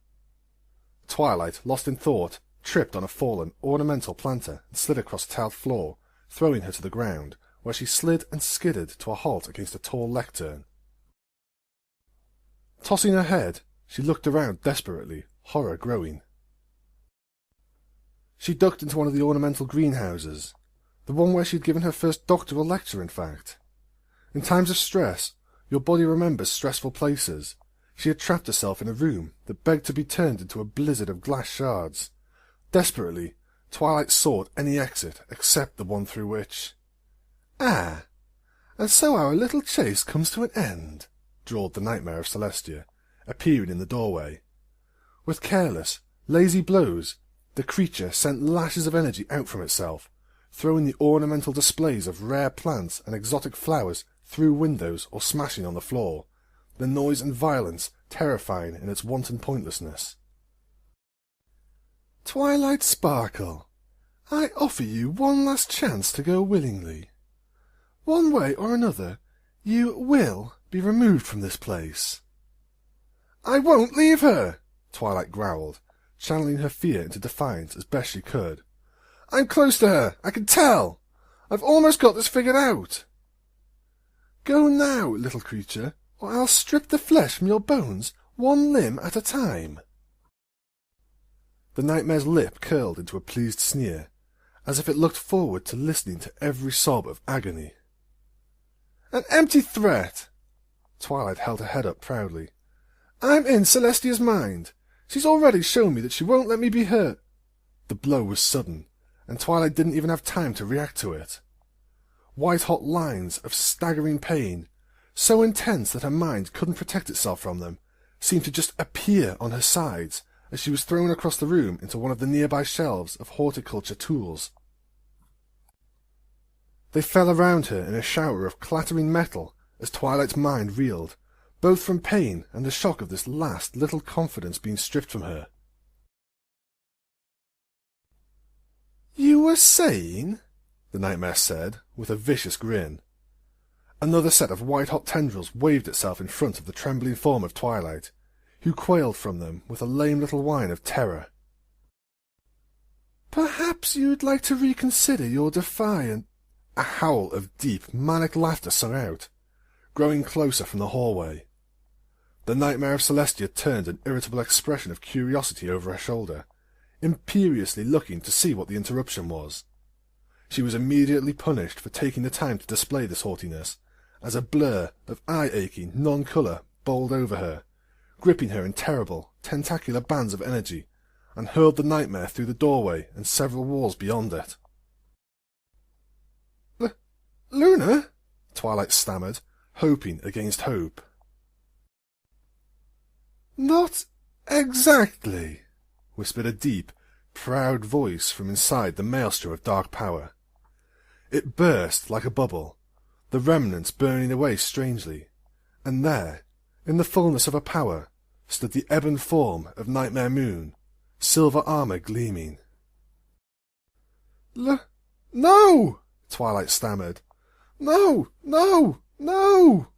Twilight, lost in thought, tripped on a fallen, ornamental planter and slid across the tiled floor, throwing her to the ground, where she slid and skidded to a halt against a tall lectern. Tossing her head, she looked around desperately, horror growing. She ducked into one of the ornamental greenhouses, the one where she had given her first doctoral lecture, in fact. In times of stress, your body remembers stressful places. She had trapped herself in a room that begged to be turned into a blizzard of glass shards. Desperately, Twilight sought any exit except the one through which... "Ah, and so our little chase comes to an end," drawled the nightmare of Celestia, appearing in the doorway. With careless, lazy blows, the creature sent lashes of energy out from itself, throwing the ornamental displays of rare plants and exotic flowers through windows or smashing on the floor, the noise and violence terrifying in its wanton pointlessness. "Twilight Sparkle, I offer you one last chance to go willingly. One way or another, you will be removed from this place." "I won't leave her," Twilight growled, channeling her fear into defiance as best she could. "I'm close to her, I can tell. I've almost got this figured out." "Go now, little creature, or I'll strip the flesh from your bones, one limb at a time." The nightmare's lip curled into a pleased sneer, as if it looked forward to listening to every sob of agony. "An empty threat!" Twilight held her head up proudly. "I'm in Celestia's mind. She's already shown me that she won't let me be hurt." The blow was sudden, and Twilight didn't even have time to react to it. white-hot lines of staggering pain, so intense that her mind couldn't protect itself from them, seemed to just appear on her sides as she was thrown across the room into one of the nearby shelves of horticulture tools. They fell around her in a shower of clattering metal as Twilight's mind reeled, both from pain and the shock of this last little confidence being stripped from her. "You were saying?" the nightmare said, with a vicious grin. Another set of white-hot tendrils waved itself in front of the trembling form of Twilight, who quailed from them with a lame little whine of terror. "Perhaps you'd like to reconsider your defiant—" A howl of deep, manic laughter sung out, growing closer from the hallway. The nightmare of Celestia turned an irritable expression of curiosity over her shoulder, imperiously looking to see what the interruption was. She was immediately punished for taking the time to display this haughtiness, as a blur of eye-aching non-colour bowled over her, gripping her in terrible, tentacular bands of energy, and hurled the nightmare through the doorway and several walls beyond it. "Luna?" Twilight stammered, hoping against hope. "Not exactly," whispered a deep, proud voice from inside the maelstrom of dark power. It burst like a bubble, the remnants burning away strangely, and there, in the fullness of her power, stood the ebon form of Nightmare Moon, silver armour gleaming. "No!" Twilight stammered. "No, no, no!"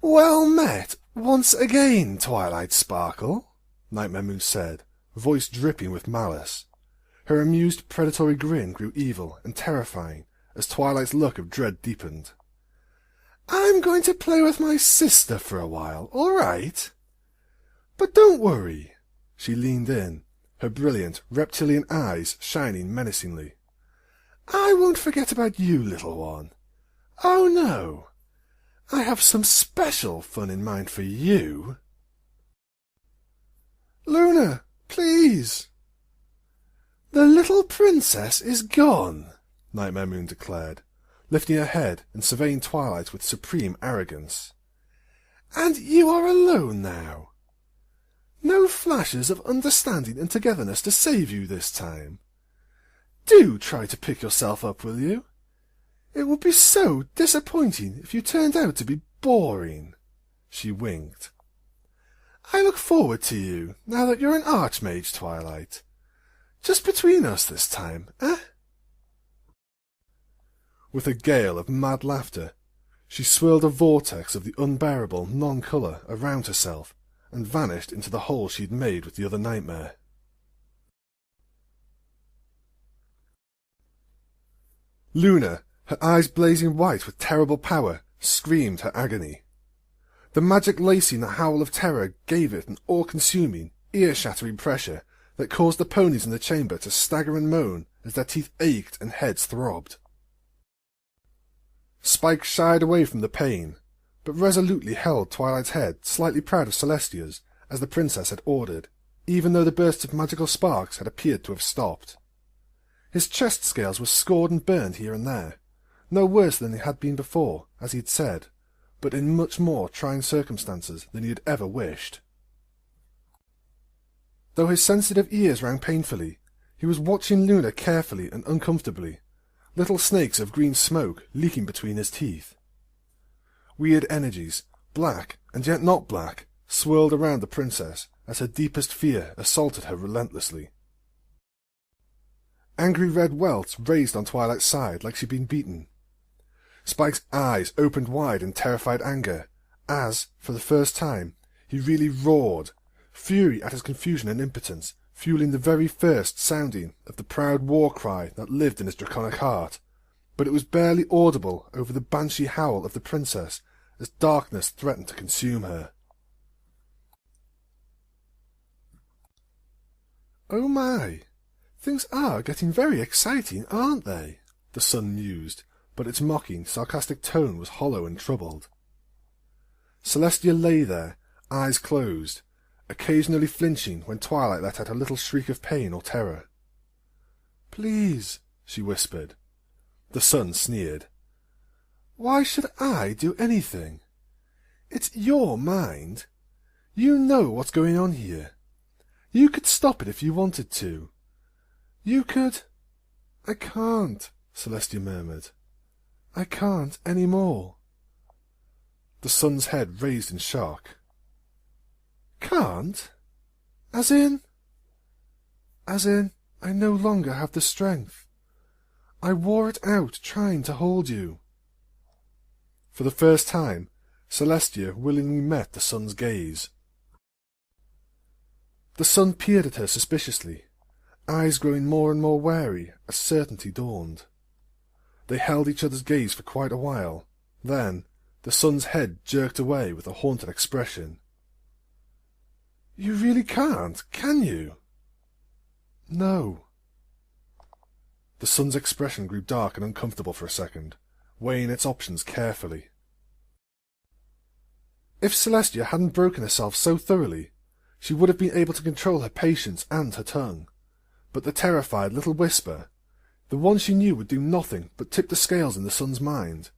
"Well met, once again, Twilight Sparkle," Nightmare Moon said, voice dripping with malice. Her amused predatory grin grew evil and terrifying as Twilight's look of dread deepened. "I'm going to play with my sister for a while, all right? But don't worry." She leaned in, her brilliant, reptilian eyes shining menacingly. "I won't forget about you, little one. Oh, no. I have some special fun in mind for you." "Luna, please." "The little princess is gone," Nightmare Moon declared, lifting her head and surveying Twilight with supreme arrogance. "And you are alone now. No flashes of understanding and togetherness to save you this time. Do try to pick yourself up, will you? It would be so disappointing if you turned out to be boring." She winked. "I look forward to you, now that you're an archmage, Twilight. Just between us this time, eh?" With a gale of mad laughter, she swirled a vortex of the unbearable non-colour around herself and vanished into the hole she had made with the other nightmare. Luna, her eyes blazing white with terrible power, screamed her agony. The magic lacing howl of terror gave it an all-consuming, ear-shattering pressure that caused the ponies in the chamber to stagger and moan as their teeth ached and heads throbbed. Spike shied away from the pain, but resolutely held Twilight's head, slightly proud of Celestia's, as the princess had ordered, even though the bursts of magical sparks had appeared to have stopped. His chest scales were scored and burned here and there, no worse than they had been before, as he had said, but in much more trying circumstances than he had ever wished. Though his sensitive ears rang painfully, he was watching Luna carefully and uncomfortably, little snakes of green smoke leaking between his teeth. Weird energies, black and yet not black, swirled around the princess as her deepest fear assaulted her relentlessly. Angry red welts raised on Twilight's side like she'd been beaten. Spike's eyes opened wide in terrified anger, as, for the first time, he really roared, fury at his confusion and impotence, fueling the very first sounding of the proud war cry that lived in his draconic heart, but it was barely audible over the banshee howl of the princess as darkness threatened to consume her. "Oh my! Things are getting very exciting, aren't they?" the sun mused, but its mocking, sarcastic tone was hollow and troubled. Celestia lay there, eyes closed, occasionally flinching when Twilight let out a little shriek of pain or terror. "Please," she whispered. The sun sneered. "Why should I do anything? It's your mind. You know what's going on here. You could stop it if you wanted to. You could—" "I can't," Celestia murmured. "I can't any more." The sun's head raised in shock. "Can't? As in—" "As in, I no longer have the strength. I wore it out trying to hold you." For the first time, Celestia willingly met the sun's gaze. The sun peered at her suspiciously, eyes growing more and more wary as certainty dawned. They held each other's gaze for quite a while. Then the sun's head jerked away with a haunted expression. "You really can't, can you?" "No." The sun's expression grew dark and uncomfortable for a second, weighing its options carefully. If Celestia hadn't broken herself so thoroughly, she would have been able to control her patience and her tongue. But the terrified little whisper, the one she knew would do nothing but tip the scales in the sun's mind,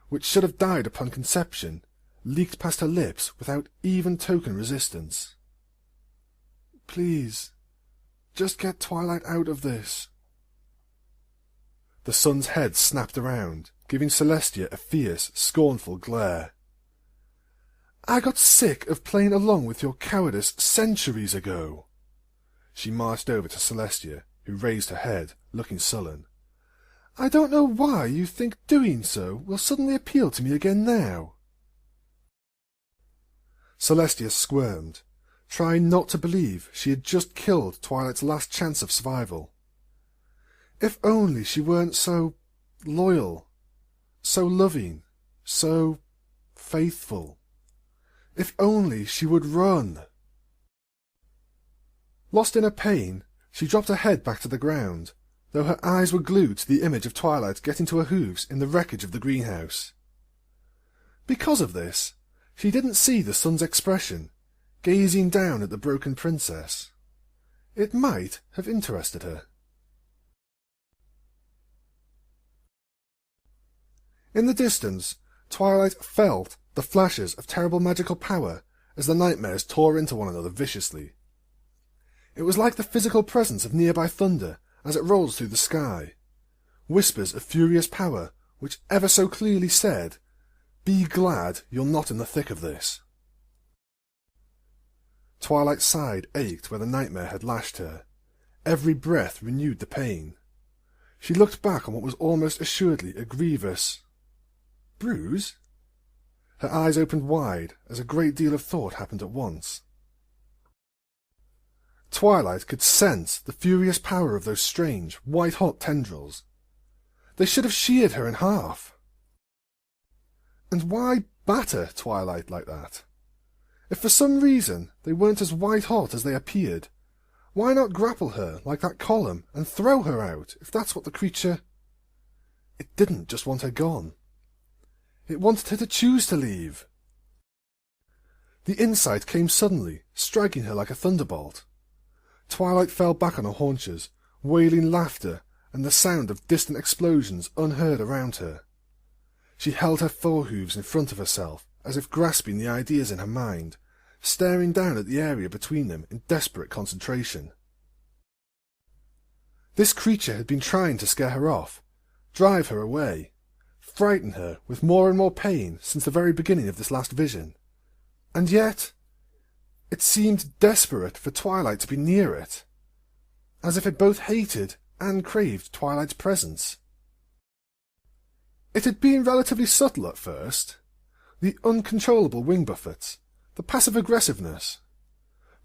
which should have died upon conception, leaked past her lips without even token resistance. "Please, just get Twilight out of this." The sun's head snapped around, giving Celestia a fierce, scornful glare. "I got sick of playing along with your cowardice centuries ago." She marched over to Celestia, who raised her head, looking sullen. "I don't know why you think doing so will suddenly appeal to me again now." Celestia squirmed, trying not to believe she had just killed Twilight's last chance of survival. If only she weren't so loyal, so loving, so faithful. If only she would run. Lost in her pain, she dropped her head back to the ground, though her eyes were glued to the image of Twilight getting to her hooves in the wreckage of the greenhouse. Because of this, she didn't see the sun's expression, gazing down at the broken princess. It might have interested her. In the distance, Twilight felt the flashes of terrible magical power as the nightmares tore into one another viciously. It was like the physical presence of nearby thunder as it rolls through the sky, whispers of furious power which ever so clearly said, "Be glad you're not in the thick of this." Twilight's side ached where the nightmare had lashed her. Every breath renewed the pain. She looked back on what was almost assuredly a grievous bruise. Her eyes opened wide as a great deal of thought happened at once. Twilight could sense the furious power of those strange, white-hot tendrils. They should have sheared her in half. And why batter Twilight like that? If for some reason they weren't as white-hot as they appeared, why not grapple her like that column and throw her out, if that's what the creature— It didn't just want her gone. It wanted her to choose to leave. The insight came suddenly, striking her like a thunderbolt. Twilight fell back on her haunches, wailing laughter and the sound of distant explosions unheard around her. She held her forehooves in front of herself, as if grasping the ideas in her mind, staring down at the area between them in desperate concentration. This creature had been trying to scare her off, drive her away, frighten her with more and more pain since the very beginning of this last vision. And yet it seemed desperate for Twilight to be near it, as if it both hated and craved Twilight's presence. It had been relatively subtle at first, the uncontrollable wing buffets, the passive aggressiveness,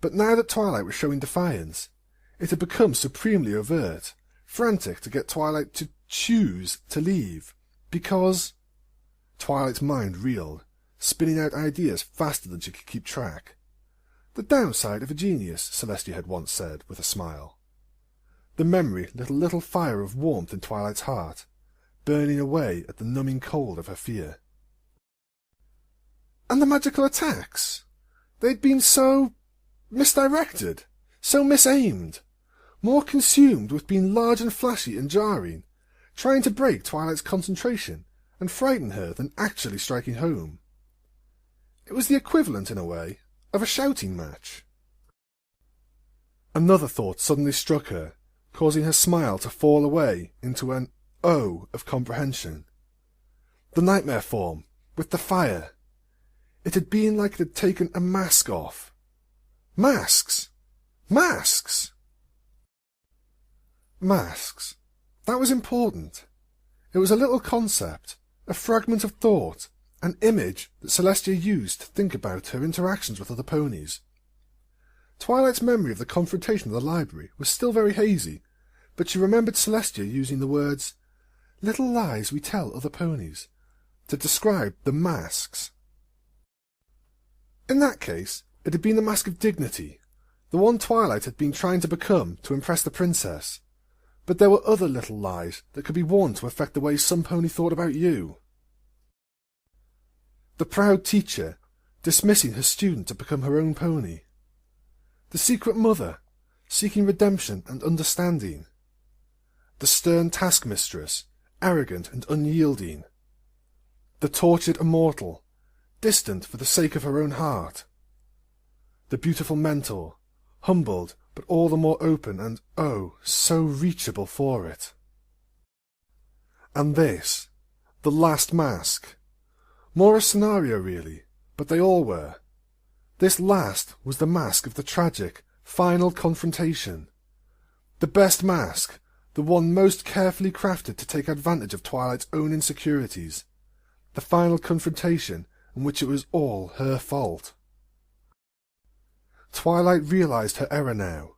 but now that Twilight was showing defiance, it had become supremely overt, frantic to get Twilight to choose to leave, because— Twilight's mind reeled, spinning out ideas faster than she could keep track. The downside of a genius, Celestia had once said, with a smile. The memory lit a little fire of warmth in Twilight's heart, burning away at the numbing cold of her fear. And the magical attacks! They'd been so misdirected, so misaimed, more consumed with being large and flashy and jarring, trying to break Twilight's concentration and frighten her than actually striking home. It was the equivalent, in a way, of a shouting match. Another thought suddenly struck her, causing her smile to fall away into an O of comprehension. The nightmare form, with the fire. It had been like it had taken a mask off. Masks! Masks! Masks. That was important. It was a little concept, a fragment of thought, an image that Celestia used to think about her interactions with other ponies. Twilight's memory of the confrontation in the library was still very hazy, but she remembered Celestia using the words, "little lies we tell other ponies," to describe the masks. In that case, it had been the mask of dignity, the one Twilight had been trying to become to impress the princess. But there were other little lies that could be worn to affect the way some pony thought about you. The proud teacher, dismissing her student to become her own pony. The secret mother, seeking redemption and understanding. The stern taskmistress, arrogant and unyielding. The tortured immortal, distant for the sake of her own heart. The beautiful mentor, humbled but all the more open and, oh, so reachable for it. And this, the last mask. More a scenario, really, but they all were. This last was the mask of the tragic, final confrontation. The best mask, the one most carefully crafted to take advantage of Twilight's own insecurities. The final confrontation in which it was all her fault. Twilight realized her error now.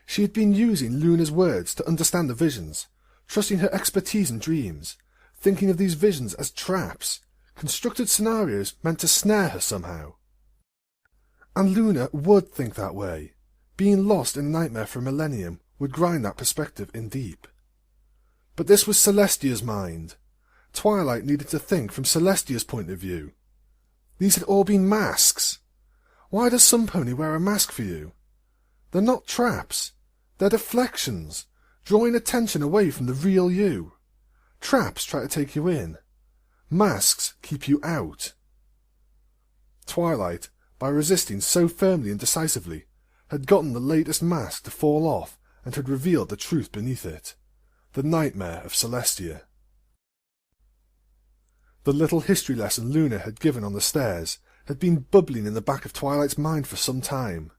She had been using Luna's words to understand the visions, trusting her expertise in dreams, thinking of these visions as traps, constructed scenarios meant to snare her somehow. And Luna would think that way. Being lost in a nightmare for a millennium would grind that perspective in deep. But this was Celestia's mind. Twilight needed to think from Celestia's point of view. These had all been masks. Why does some pony wear a mask for you? They're not traps. They're deflections, drawing attention away from the real you. Traps try to take you in. Masks keep you out. Twilight, by resisting so firmly and decisively, had gotten the latest mask to fall off and had revealed the truth beneath it. The nightmare of Celestia. The little history lesson Luna had given on the stairs had been bubbling in the back of Twilight's mind for some time.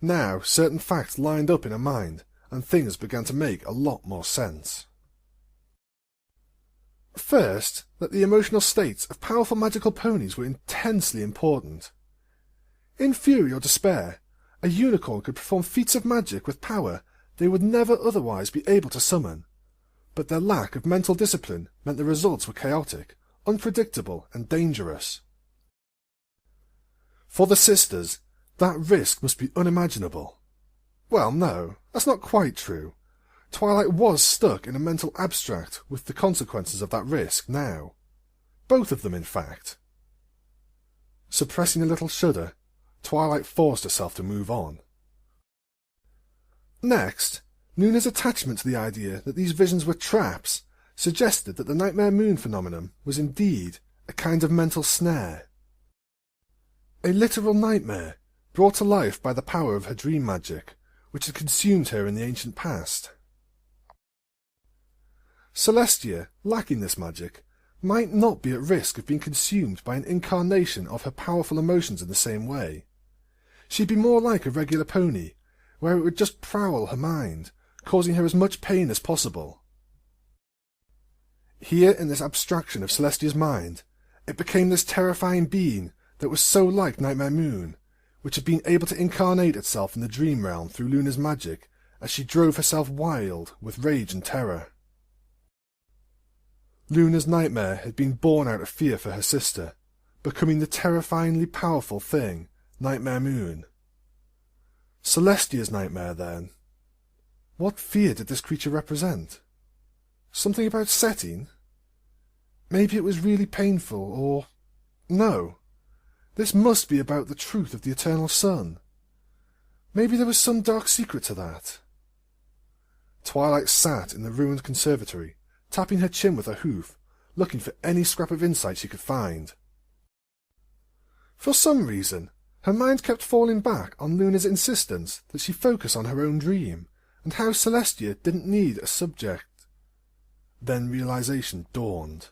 Now certain facts lined up in her mind, and things began to make a lot more sense. First, that the emotional states of powerful magical ponies were intensely important. In fury or despair, a unicorn could perform feats of magic with power they would never otherwise be able to summon, but their lack of mental discipline meant the results were chaotic, unpredictable, and dangerous. For the sisters, that risk must be unimaginable. Well, no, that's not quite true. Twilight was stuck in a mental abstract with the consequences of that risk now. Both of them, in fact. Suppressing a little shudder, Twilight forced herself to move on. Next, Luna's attachment to the idea that these visions were traps suggested that the Nightmare Moon phenomenon was indeed a kind of mental snare. A literal nightmare, brought to life by the power of her dream magic, which had consumed her in the ancient past. Celestia, lacking this magic, might not be at risk of being consumed by an incarnation of her powerful emotions in the same way. She'd be more like a regular pony, where it would just prowl her mind, causing her as much pain as possible. Here in this abstraction of Celestia's mind, it became this terrifying being that was so like Nightmare Moon, which had been able to incarnate itself in the dream realm through Luna's magic as she drove herself wild with rage and terror. Luna's nightmare had been born out of fear for her sister, becoming the terrifyingly powerful thing, Nightmare Moon. Celestia's nightmare, then. What fear did this creature represent? Something about setting? Maybe it was really painful, or... No. This must be about the truth of the eternal sun. Maybe there was some dark secret to that. Twilight sat in the ruined conservatory, tapping her chin with her hoof, looking for any scrap of insight she could find. For some reason, her mind kept falling back on Luna's insistence that she focus on her own dream, and how Celestia didn't need a subject. Then realization dawned.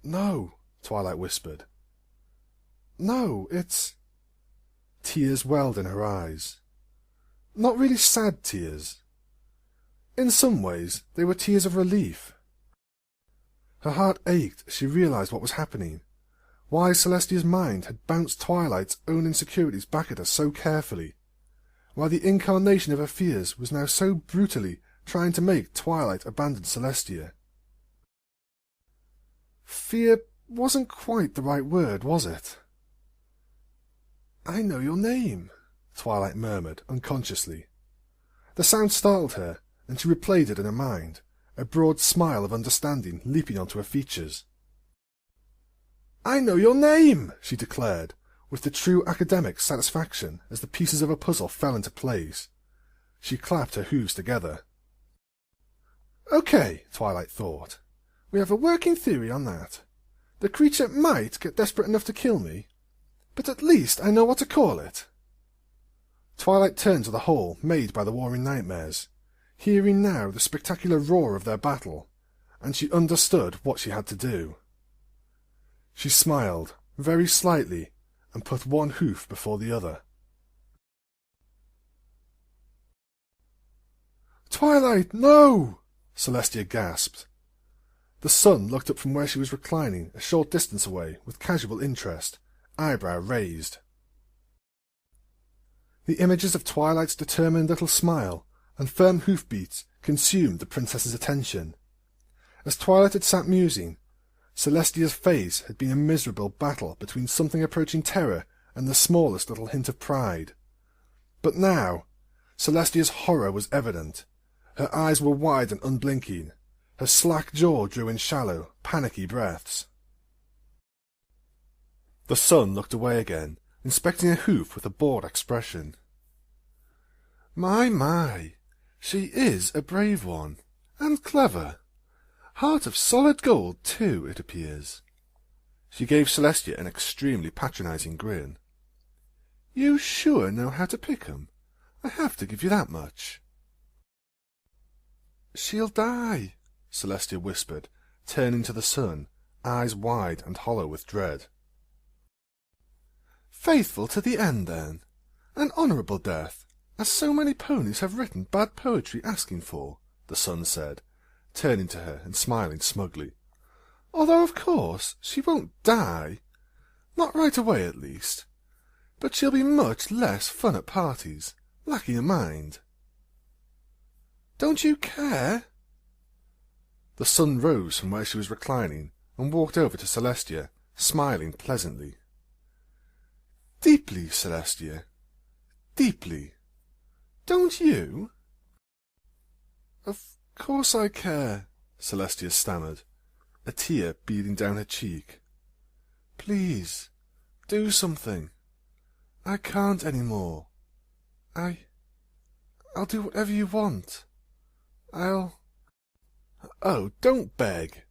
"No," Twilight whispered. "No, it's—" Tears welled in her eyes. Not really sad tears. In some ways, they were tears of relief. Her heart ached as she realized what was happening, why Celestia's mind had bounced Twilight's own insecurities back at her so carefully, why the incarnation of her fears was now so brutally trying to make Twilight abandon Celestia. Fear wasn't quite the right word, was it? "I know your name," Twilight murmured unconsciously. The sound startled her, and she replayed it in her mind, a broad smile of understanding leaping onto her features. "I know your name," she declared, with the true academic satisfaction as the pieces of a puzzle fell into place. She clapped her hooves together. "Okay," Twilight thought. "We have a working theory on that. The creature might get desperate enough to kill me, but at least I know what to call it." Twilight turned to the hole made by the warring nightmares, hearing now the spectacular roar of their battle, and she understood what she had to do. She smiled, very slightly, and put one hoof before the other. "Twilight, no!" Celestia gasped. The sun looked up from where she was reclining a short distance away with casual interest, eyebrow raised. The images of Twilight's determined little smile and firm hoofbeats consumed the princess's attention. As Twilight had sat musing, Celestia's face had been a miserable battle between something approaching terror and the smallest little hint of pride. But now, Celestia's horror was evident. Her eyes were wide and unblinking. Her slack jaw drew in shallow, panicky breaths. The sun looked away again, inspecting her hoof with a bored expression. My, she is a brave one, and clever. Heart of solid gold, too, it appears. She gave Celestia an extremely patronizing grin. You sure know how to pick 'em. I have to give you that much. She'll die, Celestia whispered, turning to the sun, eyes wide and hollow with dread. Faithful to the end, then. An honourable death, as so many ponies have written bad poetry asking for, the sun said, turning to her and smiling smugly. Although, of course, she won't die. Not right away, at least. But she'll be much less fun at parties, lacking a mind. Don't you care? The sun rose from where she was reclining and walked over to Celestia, smiling pleasantly. Deeply, Celestia. Deeply. Don't you? Of course I care, Celestia stammered, a tear beading down her cheek. Please, do something. I can't any more. I'll do whatever you want. Oh, don't beg.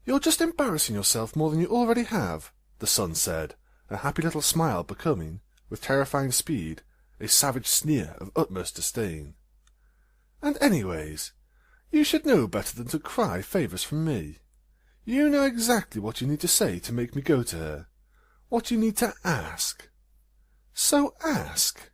You're just embarrassing yourself more than you already have, the sun said, a happy little smile becoming, with terrifying speed, a savage sneer of utmost disdain. And anyways, you should know better than to cry favours from me. You know exactly what you need to say to make me go to her, what you need to ask. So ask.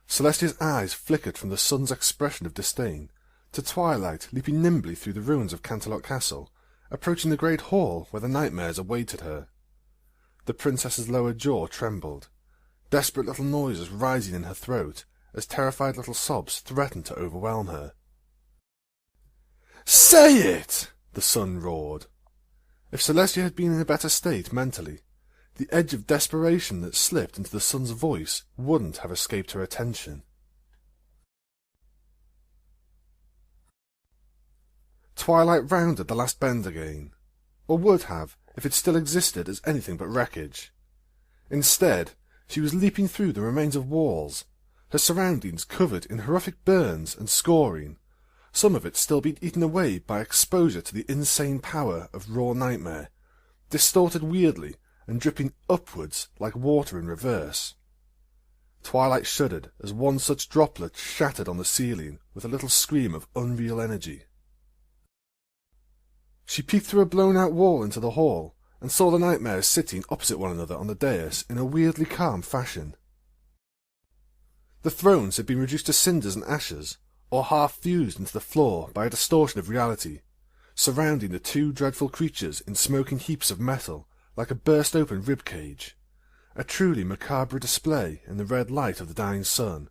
Celestia's eyes flickered from the sun's expression of disdain to Twilight leaping nimbly through the ruins of Canterlot Castle, approaching the great hall where the nightmares awaited her. The princess's lower jaw trembled, desperate little noises rising in her throat as terrified little sobs threatened to overwhelm her. Say it! The sun roared. If Celestia had been in a better state mentally, the edge of desperation that slipped into the sun's voice wouldn't have escaped her attention. Twilight rounded the last bend again, or would have if it still existed as anything but wreckage. Instead, she was leaping through the remains of walls, her surroundings covered in horrific burns and scoring, some of it still being eaten away by exposure to the insane power of raw nightmare, distorted weirdly and dripping upwards like water in reverse. Twilight shuddered as one such droplet shattered on the ceiling with a little scream of unreal energy. She peeked through a blown-out wall into the hall, and saw the nightmares sitting opposite one another on the dais in a weirdly calm fashion. The thrones had been reduced to cinders and ashes, or half fused into the floor by a distortion of reality, surrounding the two dreadful creatures in smoking heaps of metal like a burst-open rib-cage, a truly macabre display in the red light of the dying sun,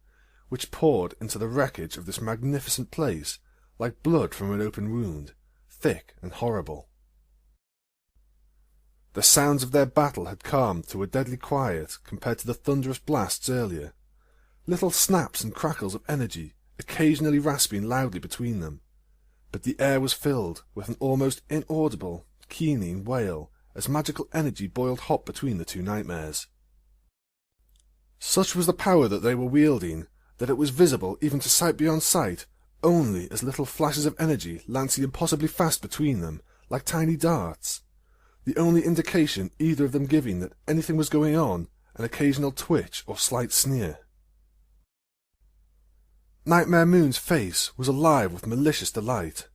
which poured into the wreckage of this magnificent place like blood from an open wound, thick and horrible. The sounds of their battle had calmed to a deadly quiet compared to the thunderous blasts earlier, little snaps and crackles of energy occasionally rasping loudly between them, but the air was filled with an almost inaudible, keening wail as magical energy boiled hot between the two nightmares. Such was the power that they were wielding that it was visible even to sight beyond sight only as little flashes of energy lancing impossibly fast between them like tiny darts, the only indication either of them giving that anything was going on an occasional twitch or slight sneer. Nightmare Moon's face was alive with malicious delight,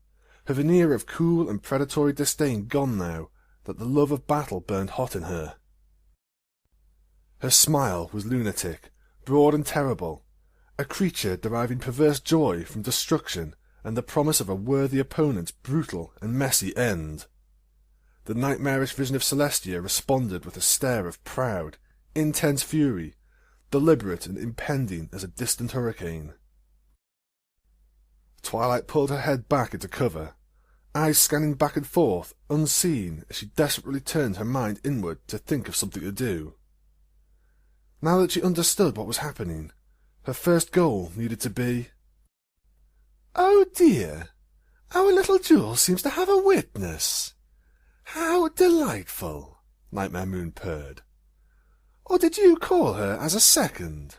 her veneer of cool and predatory disdain gone now that the love of battle burned hot in her. Her smile was lunatic, broad and terrible, a creature deriving perverse joy from destruction and the promise of a worthy opponent's brutal and messy end. The nightmarish vision of Celestia responded with a stare of proud, intense fury, deliberate and impending as a distant hurricane. Twilight pulled her head back into cover, eyes scanning back and forth, unseen, as she desperately turned her mind inward to think of something to do. Now that she understood what was happening, her first goal needed to be... "Oh dear, our little jewel seems to have a witness. How delightful," Nightmare Moon purred. "Or did you call her as a second?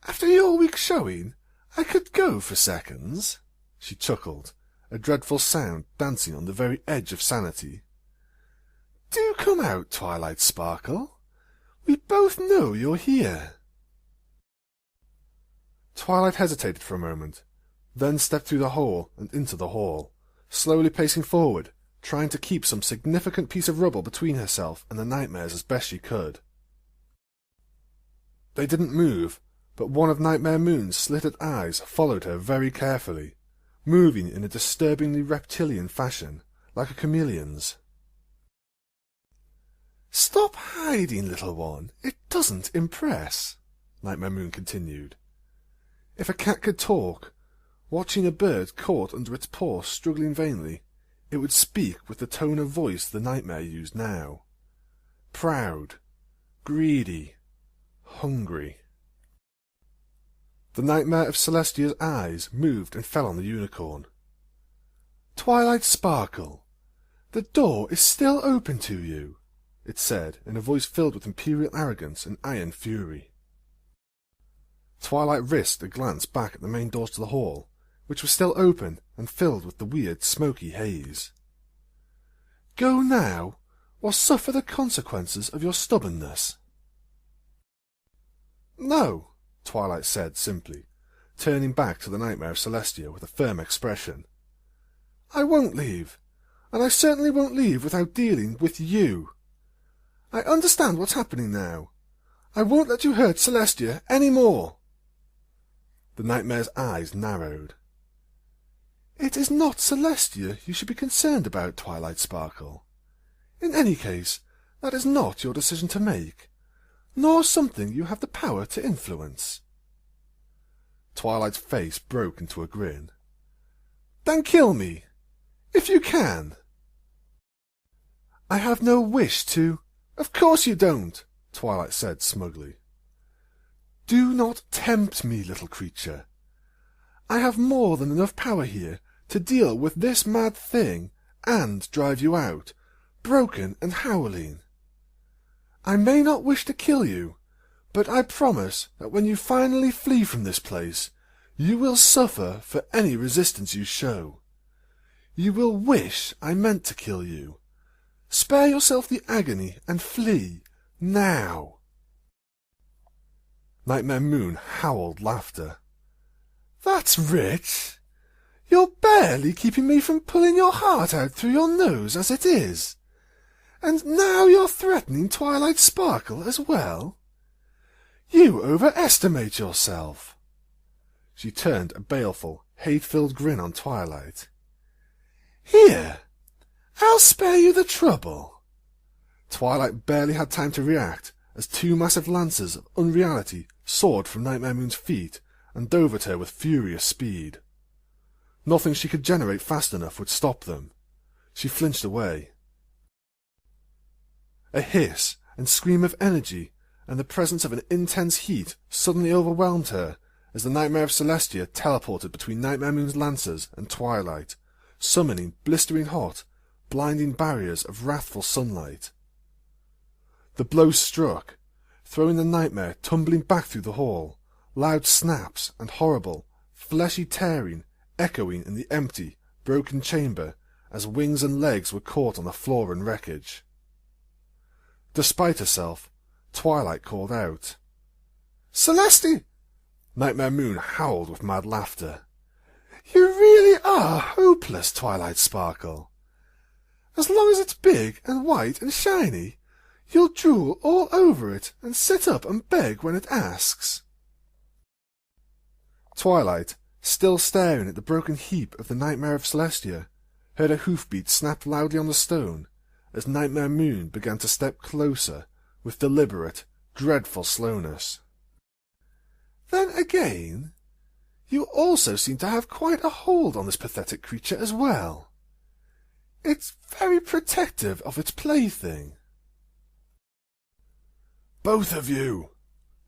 After your weak showing, I could go for seconds," she chuckled, a dreadful sound dancing on the very edge of sanity. "Do come out, Twilight Sparkle. We both know you're here." Twilight hesitated for a moment, then stepped through the hole and into the hall, slowly pacing forward, trying to keep some significant piece of rubble between herself and the nightmares as best she could. They didn't move, but one of Nightmare Moon's slitted eyes followed her very carefully, moving in a disturbingly reptilian fashion, like a chameleon's. "Stop hiding, little one. It doesn't impress," Nightmare Moon continued. If a cat could talk, watching a bird caught under its paw struggling vainly, it would speak with the tone of voice the nightmare used now. Proud, greedy, hungry. The nightmare of Celestia's eyes moved and fell on the unicorn. "Twilight Sparkle, the door is still open to you," it said in a voice filled with imperial arrogance and iron fury. Twilight risked a glance back at the main doors to the hall, which was still open and filled with the weird smoky haze. "Go now, or suffer the consequences of your stubbornness." "No," Twilight said simply, turning back to the nightmare of Celestia with a firm expression. "I won't leave, and I certainly won't leave without dealing with you. I understand what's happening now. I won't let you hurt Celestia any more." The nightmare's eyes narrowed. "It is not Celestia you should be concerned about, Twilight Sparkle. In any case, that is not your decision to make, nor something you have the power to influence." Twilight's face broke into a grin. "Then kill me, if you can." "I have no wish to—" "Of course you don't," Twilight said smugly. "Do not tempt me, little creature. I have more than enough power here to deal with this mad thing and drive you out, broken and howling. I may not wish to kill you, but I promise that when you finally flee from this place, You will suffer for any resistance you show. You will wish I meant to kill you. Spare yourself the agony and flee, now. Nightmare Moon howled laughter. That's rich. You're barely keeping me from pulling your heart out through your nose as it is. And now you're threatening Twilight Sparkle as well? You overestimate yourself. She turned a baleful, hate-filled grin on Twilight. Here, I'll spare you the trouble. Twilight barely had time to react as two massive lances of unreality soared from Nightmare Moon's feet and dove at her with furious speed. Nothing she could generate fast enough would stop them. She flinched away. A hiss and scream of energy and the presence of an intense heat suddenly overwhelmed her as the Nightmare of Celestia teleported between Nightmare Moon's lancers and Twilight, summoning blistering hot, blinding barriers of wrathful sunlight. The blow struck, throwing the nightmare tumbling back through the hall, loud snaps and horrible, fleshy tearing echoing in the empty, broken chamber as wings and legs were caught on the floor and wreckage. Despite herself, Twilight called out, "Celestia!" Nightmare Moon howled with mad laughter. "You really are hopeless, Twilight Sparkle. As long as it's big and white and shiny, you'll drool all over it and sit up and beg when it asks." Twilight, still staring at the broken heap of the Nightmare of Celestia, heard a hoofbeat snap loudly on the stone as Nightmare Moon began to step closer with deliberate, dreadful slowness. "Then again, you also seem to have quite a hold on this pathetic creature as well. It's very protective of its plaything." "Both of you!"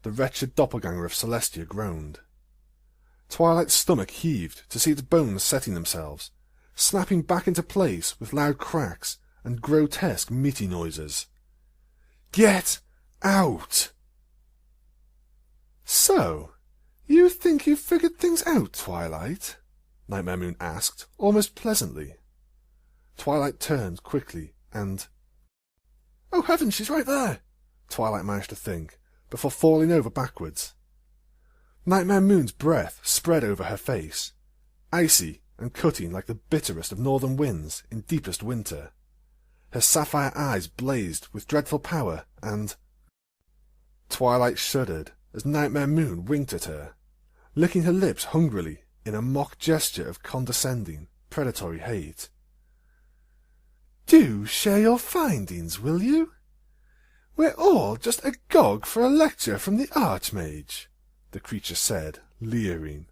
the wretched doppelganger of Celestia groaned. Twilight's stomach heaved to see its bones setting themselves, snapping back into place with loud cracks and grotesque meaty noises. "Get out!" "So, you think you've figured things out, Twilight?" Nightmare Moon asked, almost pleasantly. Twilight turned quickly and... "Oh heavens, she's right there!" Twilight managed to think, before falling over backwards. Nightmare Moon's breath spread over her face, icy and cutting like the bitterest of northern winds in deepest winter. Her sapphire eyes blazed with dreadful power, and... Twilight shuddered as Nightmare Moon winked at her, licking her lips hungrily in a mock gesture of condescending, predatory hate. "Do share your findings, will you? We're all just agog for a lecture from the Archmage," the creature said, leering.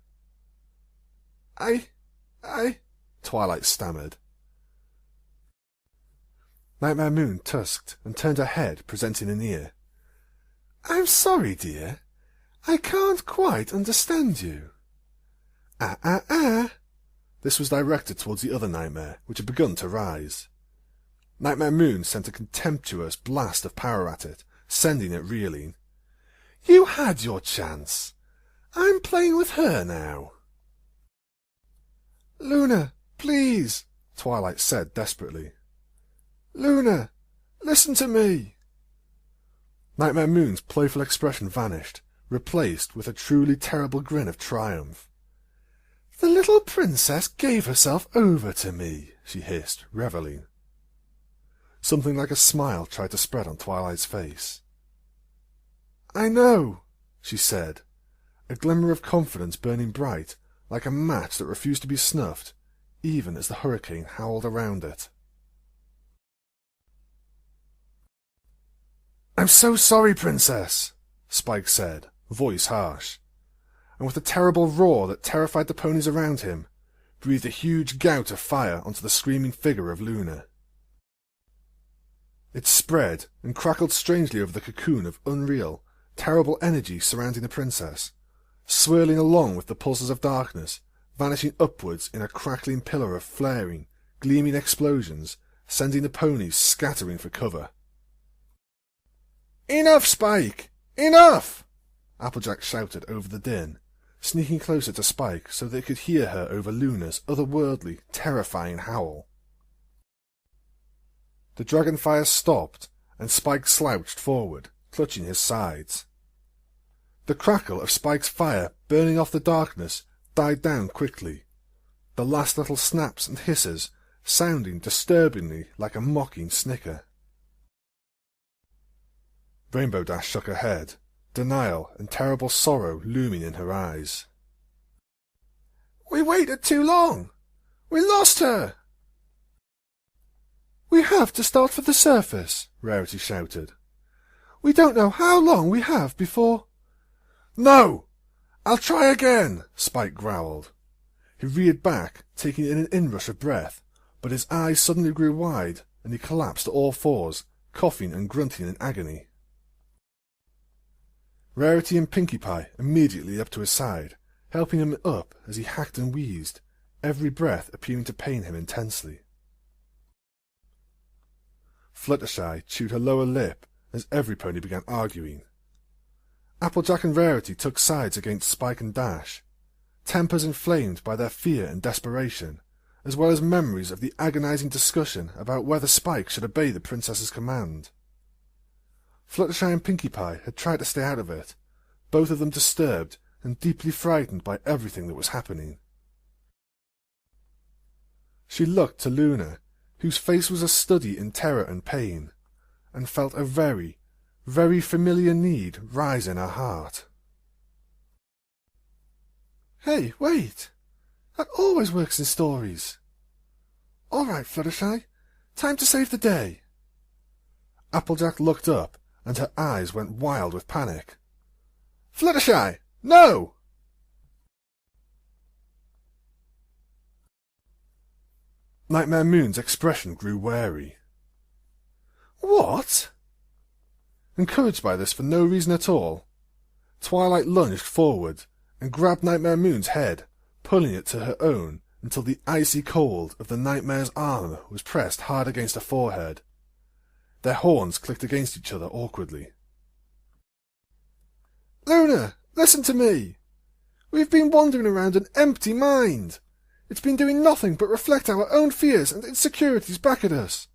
I... Twilight stammered. Nightmare Moon tusked and turned her head, presenting an ear. "I'm sorry, dear. I can't quite understand you." This was directed towards the other nightmare, which had begun to rise. Nightmare Moon sent a contemptuous blast of power at it, sending it reeling. "You had your chance. I'm playing with her now." "Luna, please," Twilight said desperately. "Luna, listen to me." Nightmare Moon's playful expression vanished, replaced with a truly terrible grin of triumph. "The little princess gave herself over to me," she hissed, revelling. Something like a smile tried to spread on Twilight's face. "I know," she said, a glimmer of confidence burning bright, like a match that refused to be snuffed, even as the hurricane howled around it. "I'm so sorry, Princess," Spike said, voice harsh, and with a terrible roar that terrified the ponies around him, breathed a huge gout of fire onto the screaming figure of Luna. It spread and crackled strangely over the cocoon of unreal, terrible energy surrounding the princess, swirling along with the pulses of darkness, vanishing upwards in a crackling pillar of flaring, gleaming explosions, sending the ponies scattering for cover. "Enough, Spike! Enough!" Applejack shouted over the din, sneaking closer to Spike so they could hear her over Luna's otherworldly, terrifying howl. The dragonfire stopped, and Spike slouched forward, clutching his sides. The crackle of Spike's fire burning off the darkness died down quickly, the last little snaps and hisses sounding disturbingly like a mocking snicker. Rainbow Dash shook her head, denial and terrible sorrow looming in her eyes. "We waited too long! We lost her!" "We have to start for the surface," Rarity shouted. "We don't know how long we have before—" "No! I'll try again!" Spike growled. He reared back, taking in an inrush of breath, but his eyes suddenly grew wide, and he collapsed to all fours, coughing and grunting in agony. Rarity and Pinkie Pie immediately up to his side, helping him up as he hacked and wheezed, every breath appearing to pain him intensely. Fluttershy chewed her lower lip as everypony began arguing. Applejack and Rarity took sides against Spike and Dash, tempers inflamed by their fear and desperation, as well as memories of the agonizing discussion about whether Spike should obey the princess's command. Fluttershy and Pinkie Pie had tried to stay out of it, both of them disturbed and deeply frightened by everything that was happening. She looked to Luna, whose face was a study in terror and pain, and felt a very, very familiar need rise in her heart. "Hey, wait! That always works in stories. All right, Fluttershy, time to save the day." Applejack looked up, and her eyes went wild with panic. "Fluttershy, no!" Nightmare Moon's expression grew wary. "What?" Encouraged by this for no reason at all, Twilight lunged forward and grabbed Nightmare Moon's head, pulling it to her own until the icy cold of the Nightmare's arm was pressed hard against her forehead. Their horns clicked against each other awkwardly. "Luna, listen to me! We've been wandering around an empty mind. It's been doing nothing but reflect our own fears and insecurities back at us.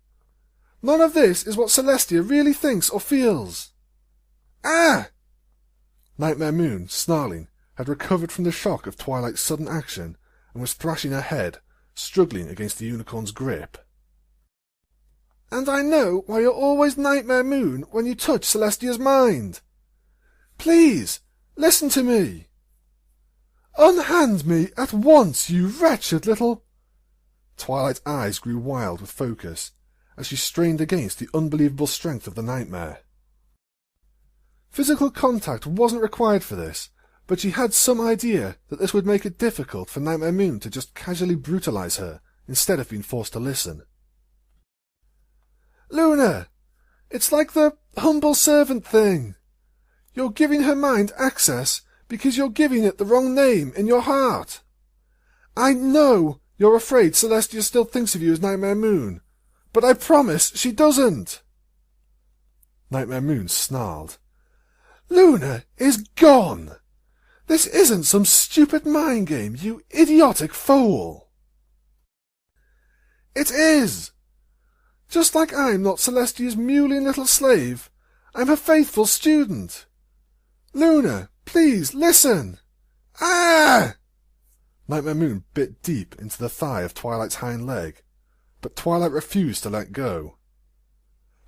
None of this is what Celestia really thinks or feels." "Ah!" Nightmare Moon, snarling, had recovered from the shock of Twilight's sudden action and was thrashing her head, struggling against the unicorn's grip. "And I know why you're always Nightmare Moon when you touch Celestia's mind. Please, listen to me. Unhand me at once, you wretched little—" Twilight's eyes grew wild with focus as she strained against the unbelievable strength of the nightmare. Physical contact wasn't required for this, but she had some idea that this would make it difficult for Nightmare Moon to just casually brutalize her instead of being forced to listen. "Luna, it's like the humble servant thing. You're giving her mind access because you're giving it the wrong name in your heart. I know you're afraid Celestia still thinks of you as Nightmare Moon, but I promise she doesn't." Nightmare Moon snarled. "Luna is gone! This isn't some stupid mind game, you idiotic fool!" "It is! Just like I'm not Celestia's mewling little slave, I'm her faithful student. Luna, please, listen! Ah!" Nightmare Moon bit deep into the thigh of Twilight's hind leg, but Twilight refused to let go.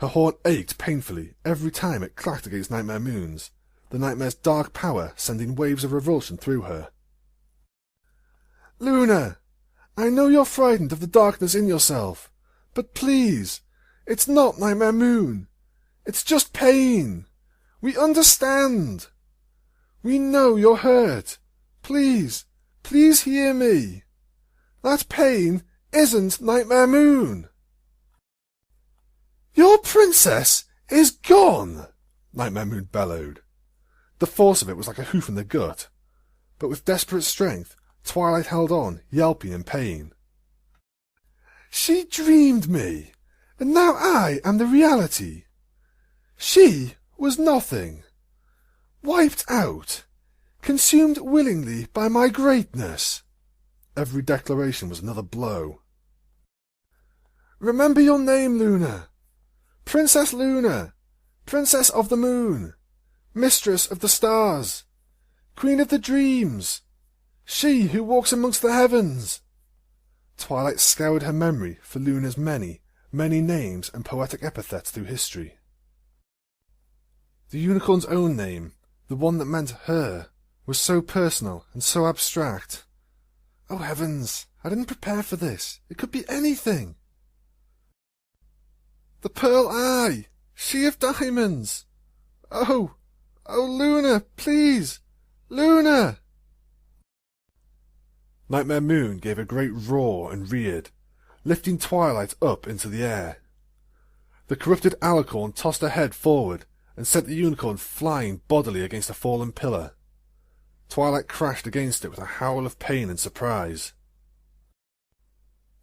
Her horn ached painfully every time it clacked against Nightmare Moon's, the nightmare's dark power sending waves of revulsion through her. "Luna, I know you're frightened of the darkness in yourself, but please, it's not Nightmare Moon. It's just pain. We understand. We know you're hurt. Please, please hear me. That pain isn't Nightmare Moon." "Your princess is gone!" Nightmare Moon bellowed. The force of it was like a hoof in the gut, but with desperate strength, Twilight held on, yelping in pain. "She dreamed me, and now I am the reality. She was nothing. Wiped out, consumed willingly by my greatness. Every declaration was another blow. Remember your name, Luna. Princess Luna, Princess of the Moon, Mistress of the Stars, Queen of the Dreams, she who walks amongst the heavens. Twilight scoured her memory for Luna's many, many names and poetic epithets through history. The unicorn's own name, the one that meant her, was so personal and so abstract. Oh heavens, I didn't prepare for this. It could be anything. The Pearl Eye, she of diamonds. Oh, Luna, please, Luna! Nightmare Moon gave a great roar and reared, lifting Twilight up into the air. The corrupted alicorn tossed her head forward and sent the unicorn flying bodily against a fallen pillar. Twilight crashed against it with a howl of pain and surprise.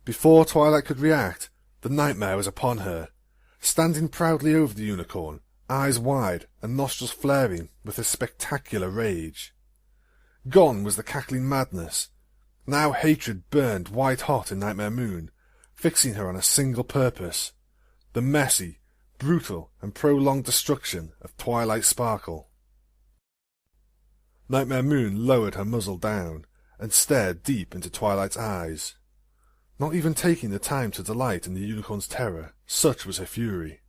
Before Twilight could react, the nightmare was upon her, standing proudly over the unicorn, eyes wide and nostrils flaring with a spectacular rage. Gone was the cackling madness. Now hatred burned white-hot in Nightmare Moon, fixing her on a single purpose, the messy, brutal and prolonged destruction of Twilight Sparkle. Nightmare Moon lowered her muzzle down and stared deep into Twilight's eyes, not even taking the time to delight in the unicorn's terror, such was her fury.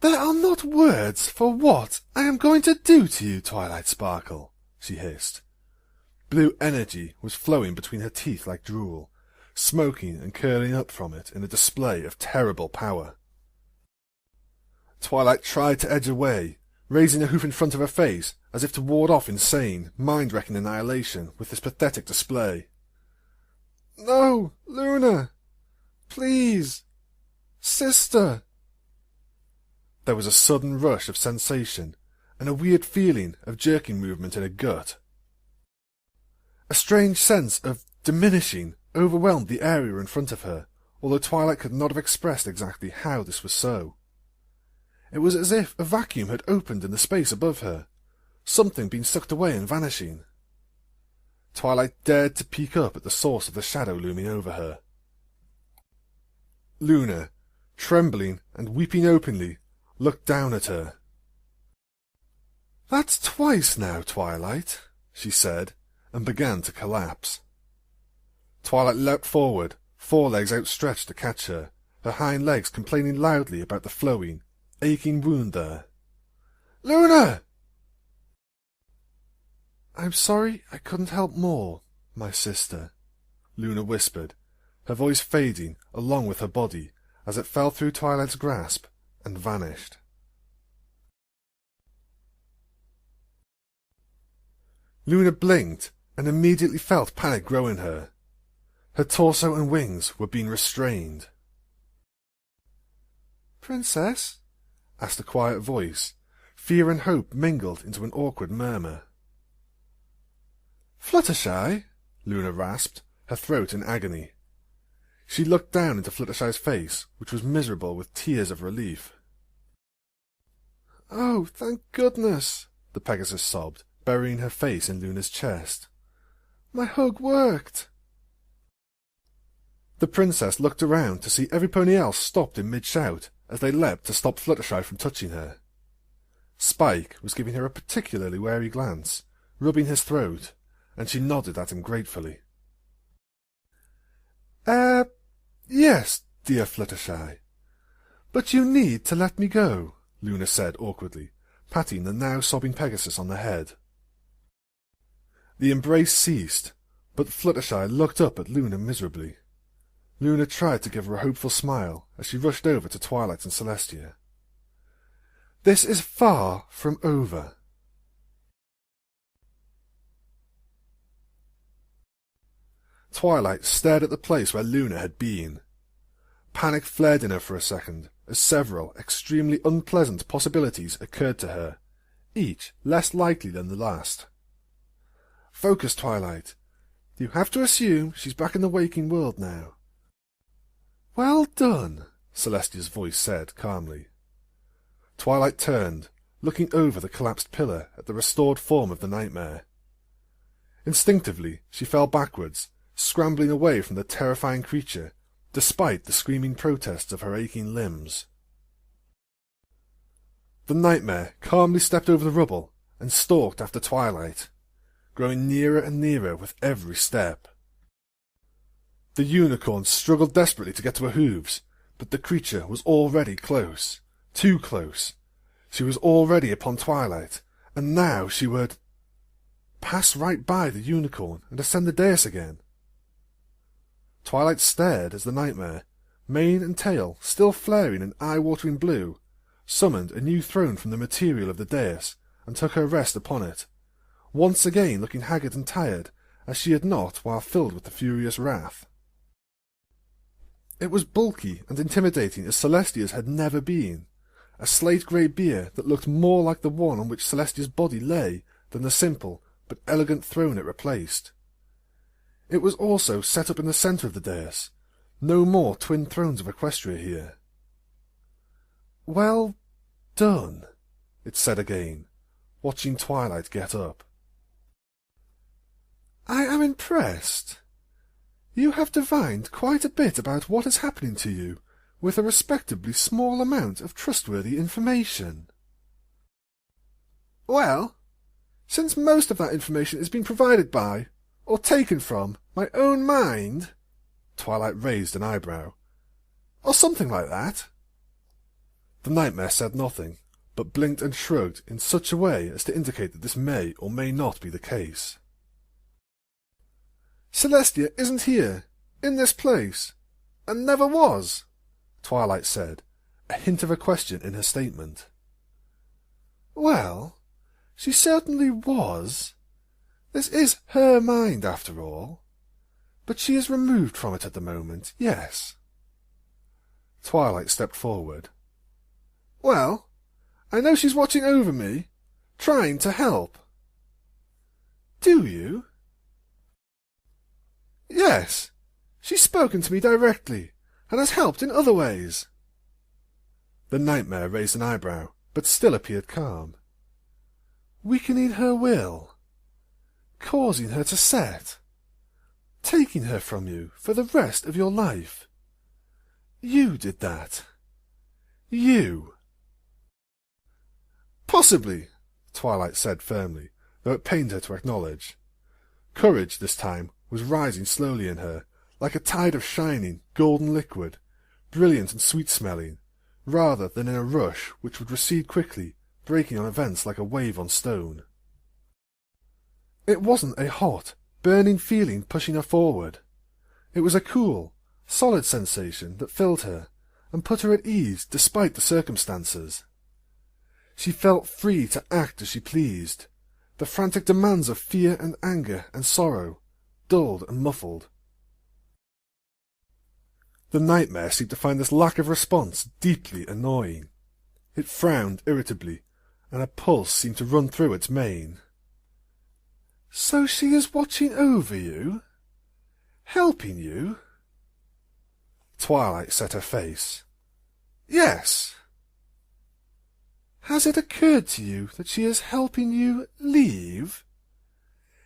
"There are not words for what I am going to do to you, Twilight Sparkle," she hissed. Blue energy was flowing between her teeth like drool, smoking and curling up from it in a display of terrible power. Twilight tried to edge away, raising a hoof in front of her face as if to ward off insane, mind-wrecking annihilation with this pathetic display. "No, Luna! Please! Sister!" There was a sudden rush of sensation, and a weird feeling of jerking movement in her gut. A strange sense of diminishing overwhelmed the area in front of her, although Twilight could not have expressed exactly how this was so. It was as if a vacuum had opened in the space above her, something being sucked away and vanishing. Twilight dared to peek up at the source of the shadow looming over her. Luna, trembling and weeping openly, looked down at her. "That's twice now, Twilight," she said, and began to collapse. Twilight leapt forward, forelegs outstretched to catch her, her hind legs complaining loudly about the flowing, aching wound there. "Luna!" "I'm sorry I couldn't help more, my sister," Luna whispered, her voice fading along with her body as it fell through Twilight's grasp and vanished. Luna blinked and immediately felt panic grow in her. Her torso and wings were being restrained. "Princess?" asked a quiet voice. Fear and hope mingled into an awkward murmur. "Fluttershy?" Luna rasped, her throat in agony. She looked down into Fluttershy's face, which was miserable with tears of relief. "Oh, thank goodness," the Pegasus sobbed, burying her face in Luna's chest. "My hug worked." The princess looked around to see every pony else stopped in mid-shout as they leapt to stop Fluttershy from touching her. Spike was giving her a particularly wary glance, rubbing his throat, and she nodded at him gratefully. Yes, dear Fluttershy. But you need to let me go," Luna said awkwardly, patting the now sobbing Pegasus on the head. The embrace ceased, but Fluttershy looked up at Luna miserably. Luna tried to give her a hopeful smile as she rushed over to Twilight and Celestia. "This is far from over." Twilight stared at the place where Luna had been. Panic flared in her for a second, as several extremely unpleasant possibilities occurred to her, each less likely than the last. "Focus, Twilight. You have to assume she's back in the waking world now." "Well done," Celestia's voice said calmly. Twilight turned, looking over the collapsed pillar at the restored form of the nightmare. Instinctively, she fell backwards, scrambling away from the terrifying creature, despite the screaming protests of her aching limbs. The nightmare calmly stepped over the rubble and stalked after Twilight, growing nearer and nearer with every step. The unicorn struggled desperately to get to her hooves, but the creature was already close. Too close. She was already upon Twilight, and now she would pass right by the unicorn and ascend the dais again. Twilight stared as the nightmare, mane and tail still flaring in eye-watering blue, summoned a new throne from the material of the dais and took her rest upon it, once again looking haggard and tired as she had not while filled with the furious wrath. It was bulky and intimidating as Celestia's had never been, a slate-grey bier that looked more like the one on which Celestia's body lay than the simple but elegant throne it replaced. It was also set up in the centre of the dais. No more twin thrones of Equestria here. "Well done," it said again, watching Twilight get up. "I am impressed. You have divined quite a bit about what is happening to you, with a respectably small amount of trustworthy information." "Well, since most of that information has been provided by, or taken from, my own mind," Twilight raised an eyebrow, "or something like that." The nightmare said nothing, but blinked and shrugged in such a way as to indicate that this may or may not be the case. "Celestia isn't here, in this place, and never was," Twilight said, a hint of a question in her statement. "Well, she certainly was. This is her mind, after all. But she is removed from it at the moment, yes." Twilight stepped forward. "Well, I know she's watching over me, trying to help." "Do you?" "Yes. She's spoken to me directly, and has helped in other ways." The nightmare raised an eyebrow, but still appeared calm. "Weakening her will, causing her to set, taking her from you for the rest of your life. You did that. You." "Possibly," Twilight said firmly, though it pained her to acknowledge. Courage, this time, was rising slowly in her, like a tide of shining, golden liquid, brilliant and sweet-smelling, rather than in a rush which would recede quickly, breaking on events like a wave on stone. It wasn't a hot, burning feeling pushing her forward. It was a cool, solid sensation that filled her, and put her at ease despite the circumstances. She felt free to act as she pleased, the frantic demands of fear and anger and sorrow, dulled and muffled. The nightmare seemed to find this lack of response deeply annoying. It frowned irritably, and a pulse seemed to run through its mane. "So she is watching over you? Helping you?" Twilight set her face. "Yes." "Has it occurred to you that she is helping you leave?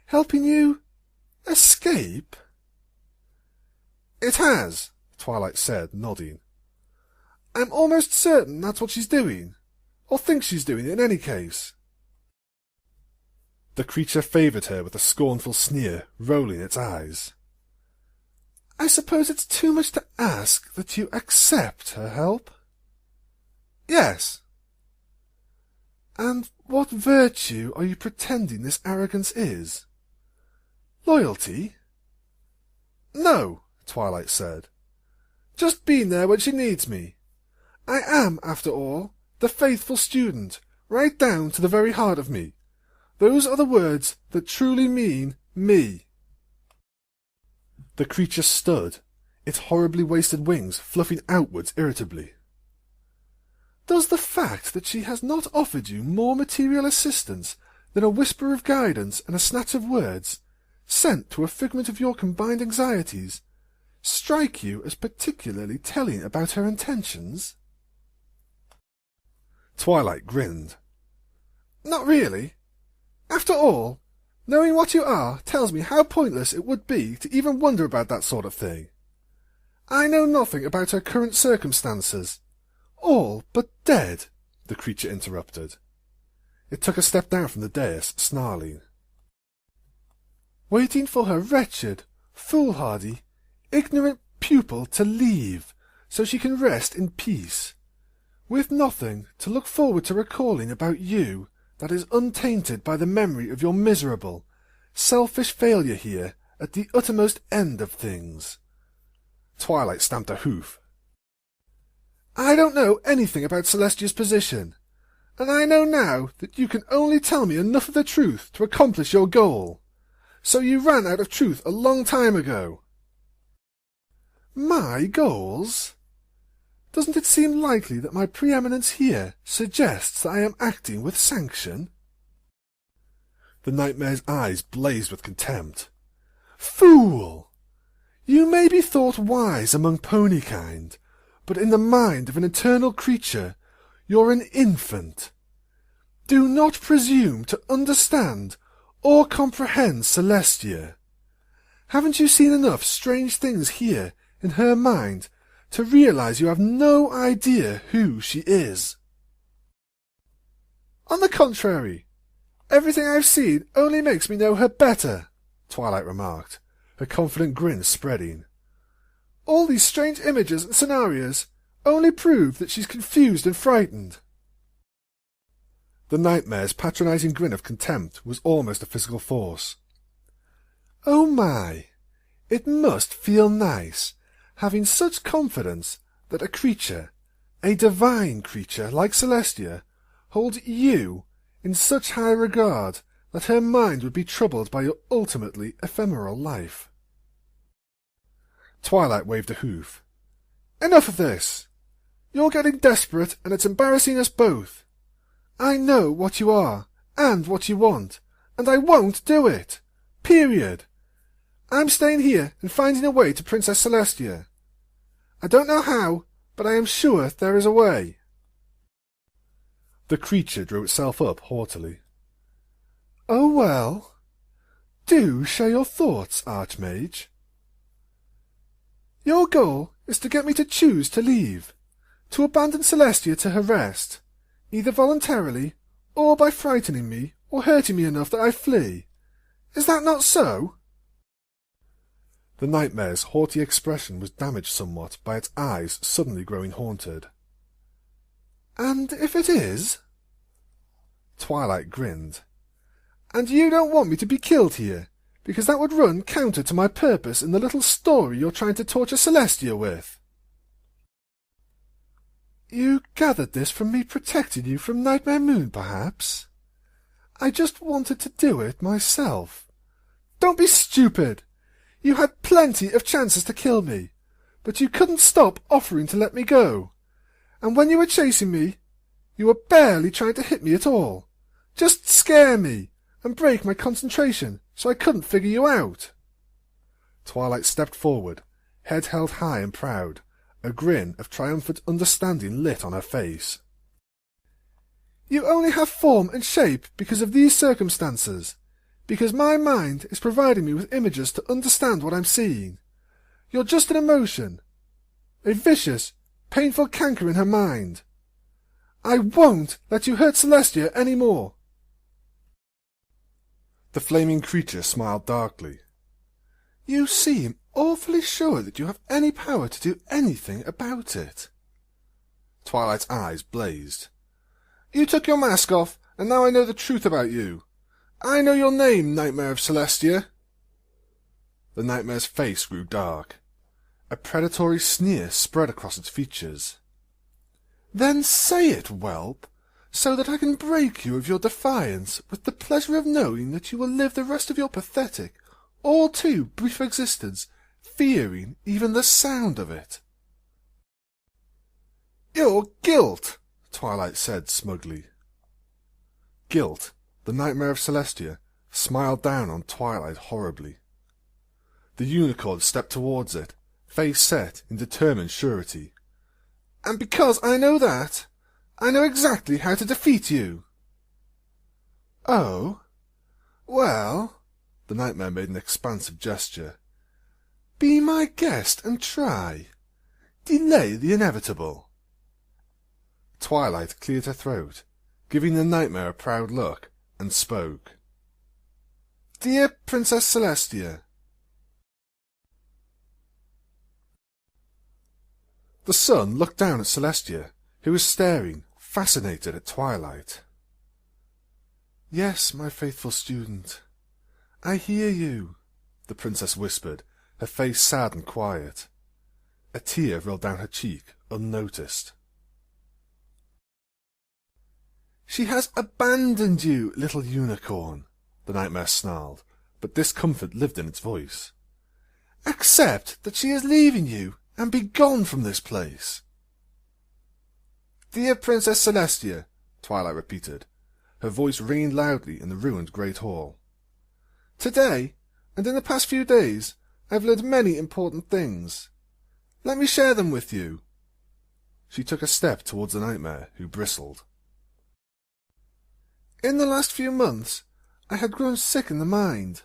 Helping you escape?" "It has," Twilight said, nodding. "I'm almost certain that's what she's doing, or thinks she's doing it in any case." The creature favoured her with a scornful sneer, rolling its eyes. "I suppose it's too much to ask that you accept her help?" "Yes." "And what virtue are you pretending this arrogance is? Loyalty?" "No," Twilight said. "Just being there when she needs me. I am, after all, the faithful student, right down to the very heart of me. Those are the words that truly mean me." The creature stood, its horribly wasted wings fluffing outwards irritably. "Does the fact that she has not offered you more material assistance than a whisper of guidance and a snatch of words, sent to a figment of your combined anxieties, strike you as particularly telling about her intentions?" Twilight grinned. Not really. After all, knowing what you are tells me how pointless it would be to even wonder about that sort of thing. I know nothing about her current circumstances. All but dead, the creature interrupted. It took a step down from the dais, snarling. Waiting for her wretched, foolhardy, ignorant pupil to leave, so she can rest in peace, with nothing to look forward to recalling about you that is untainted by the memory of your miserable, selfish failure here at the uttermost end of things. Twilight stamped a hoof. I don't know anything about Celestia's position, and I know now that you can only tell me enough of the truth to accomplish your goal. So you ran out of truth a long time ago. My goals? Doesn't it seem likely that my preeminence here suggests that I am acting with sanction? The nightmare's eyes blazed with contempt. Fool! You may be thought wise among ponykind, but in the mind of an eternal creature, you're an infant. Do not presume to understand or comprehend Celestia. Haven't you seen enough strange things here in her mind to realize you have no idea who she is? On the contrary, everything I've seen only makes me know her better, Twilight remarked, her confident grin spreading. All these strange images and scenarios only prove that she's confused and frightened. The nightmare's patronizing grin of contempt was almost a physical force. Oh my! It must feel nice, having such confidence that a creature, a divine creature like Celestia, holds you in such high regard that her mind would be troubled by your ultimately ephemeral life. Twilight waved a hoof. Enough of this! You're getting desperate, and it's embarrassing us both. I know what you are, and what you want, and I won't do it. Period. I'm staying here and finding a way to Princess Celestia. I don't know how, but I am sure there is a way. The creature drew itself up haughtily. Oh well. Do share your thoughts, Archmage. Your goal is to get me to choose to leave, to abandon Celestia to her rest, either voluntarily or by frightening me or hurting me enough that I flee. Is that not so? The nightmare's haughty expression was damaged somewhat by its eyes suddenly growing haunted. And if it is? Twilight grinned. And you don't want me to be killed here, because that would run counter to my purpose in the little story you're trying to torture Celestia with. You gathered this from me protecting you from Nightmare Moon, perhaps? I just wanted to do it myself. Don't be stupid! You had plenty of chances to kill me, but you couldn't stop offering to let me go. And when you were chasing me, you were barely trying to hit me at all. Just scare me and break my concentration so I couldn't figure you out. Twilight stepped forward, head held high and proud, a grin of triumphant understanding lit on her face. You only have form and shape because of these circumstances, because my mind is providing me with images to understand what I'm seeing. You're just an emotion, a vicious, painful canker in her mind. I won't let you hurt Celestia any more. The flaming creature smiled darkly. You seem awfully sure that you have any power to do anything about it. Twilight's eyes blazed. You took your mask off, and now I know the truth about you. I know your name, Nightmare of Celestia. The nightmare's face grew dark. A predatory sneer spread across its features. Then say it, whelp, so that I can break you of your defiance with the pleasure of knowing that you will live the rest of your pathetic, all too brief existence, fearing even the sound of it. Your guilt, Twilight said smugly. Guilt, the Nightmare of Celestia, smiled down on Twilight horribly. The unicorn stepped towards it, face set in determined surety. And because I know that, I know exactly how to defeat you. Oh? Well, the nightmare made an expansive gesture. Be my guest and try. Delay the inevitable. Twilight cleared her throat, giving the nightmare a proud look, and spoke. Dear Princess Celestia. The sun looked down at Celestia, who was staring, fascinated at Twilight. Yes, my faithful student, I hear you, the princess whispered, her face sad and quiet. A tear rolled down her cheek, unnoticed. She has abandoned you, little unicorn, the nightmare snarled, but discomfort lived in its voice. Accept that she is leaving you, and be gone from this place. Dear Princess Celestia, Twilight repeated, her voice ringing loudly in the ruined great hall. Today, and in the past few days, I have learned many important things. Let me share them with you. She took a step towards the nightmare, who bristled. In the last few months, I had grown sick in the mind.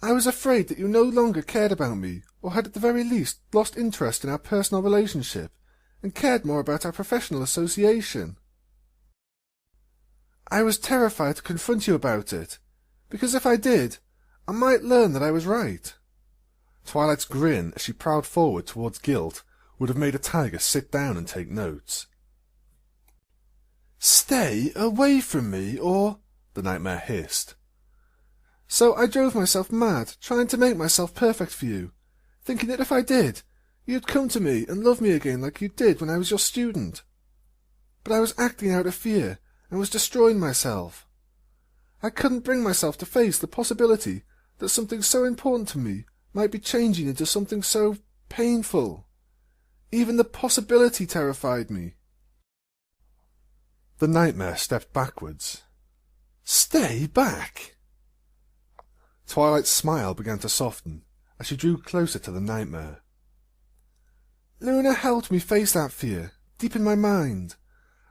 I was afraid that you no longer cared about me, or had at the very least lost interest in our personal relationship, and cared more about our professional association. I was terrified to confront you about it, because if I did, I might learn that I was right. Twilight's grin as she prowled forward towards guilt would have made a tiger sit down and take notes. Stay away from me, or... the nightmare hissed. So I drove myself mad, trying to make myself perfect for you, thinking that if I did, you'd come to me and love me again like you did when I was your student. But I was acting out of fear, and was destroying myself. I couldn't bring myself to face the possibility that something so important to me might be changing into something so painful. Even the possibility terrified me. The nightmare stepped backwards. Stay back! Twilight's smile began to soften as she drew closer to the nightmare. Luna helped me face that fear, deep in my mind,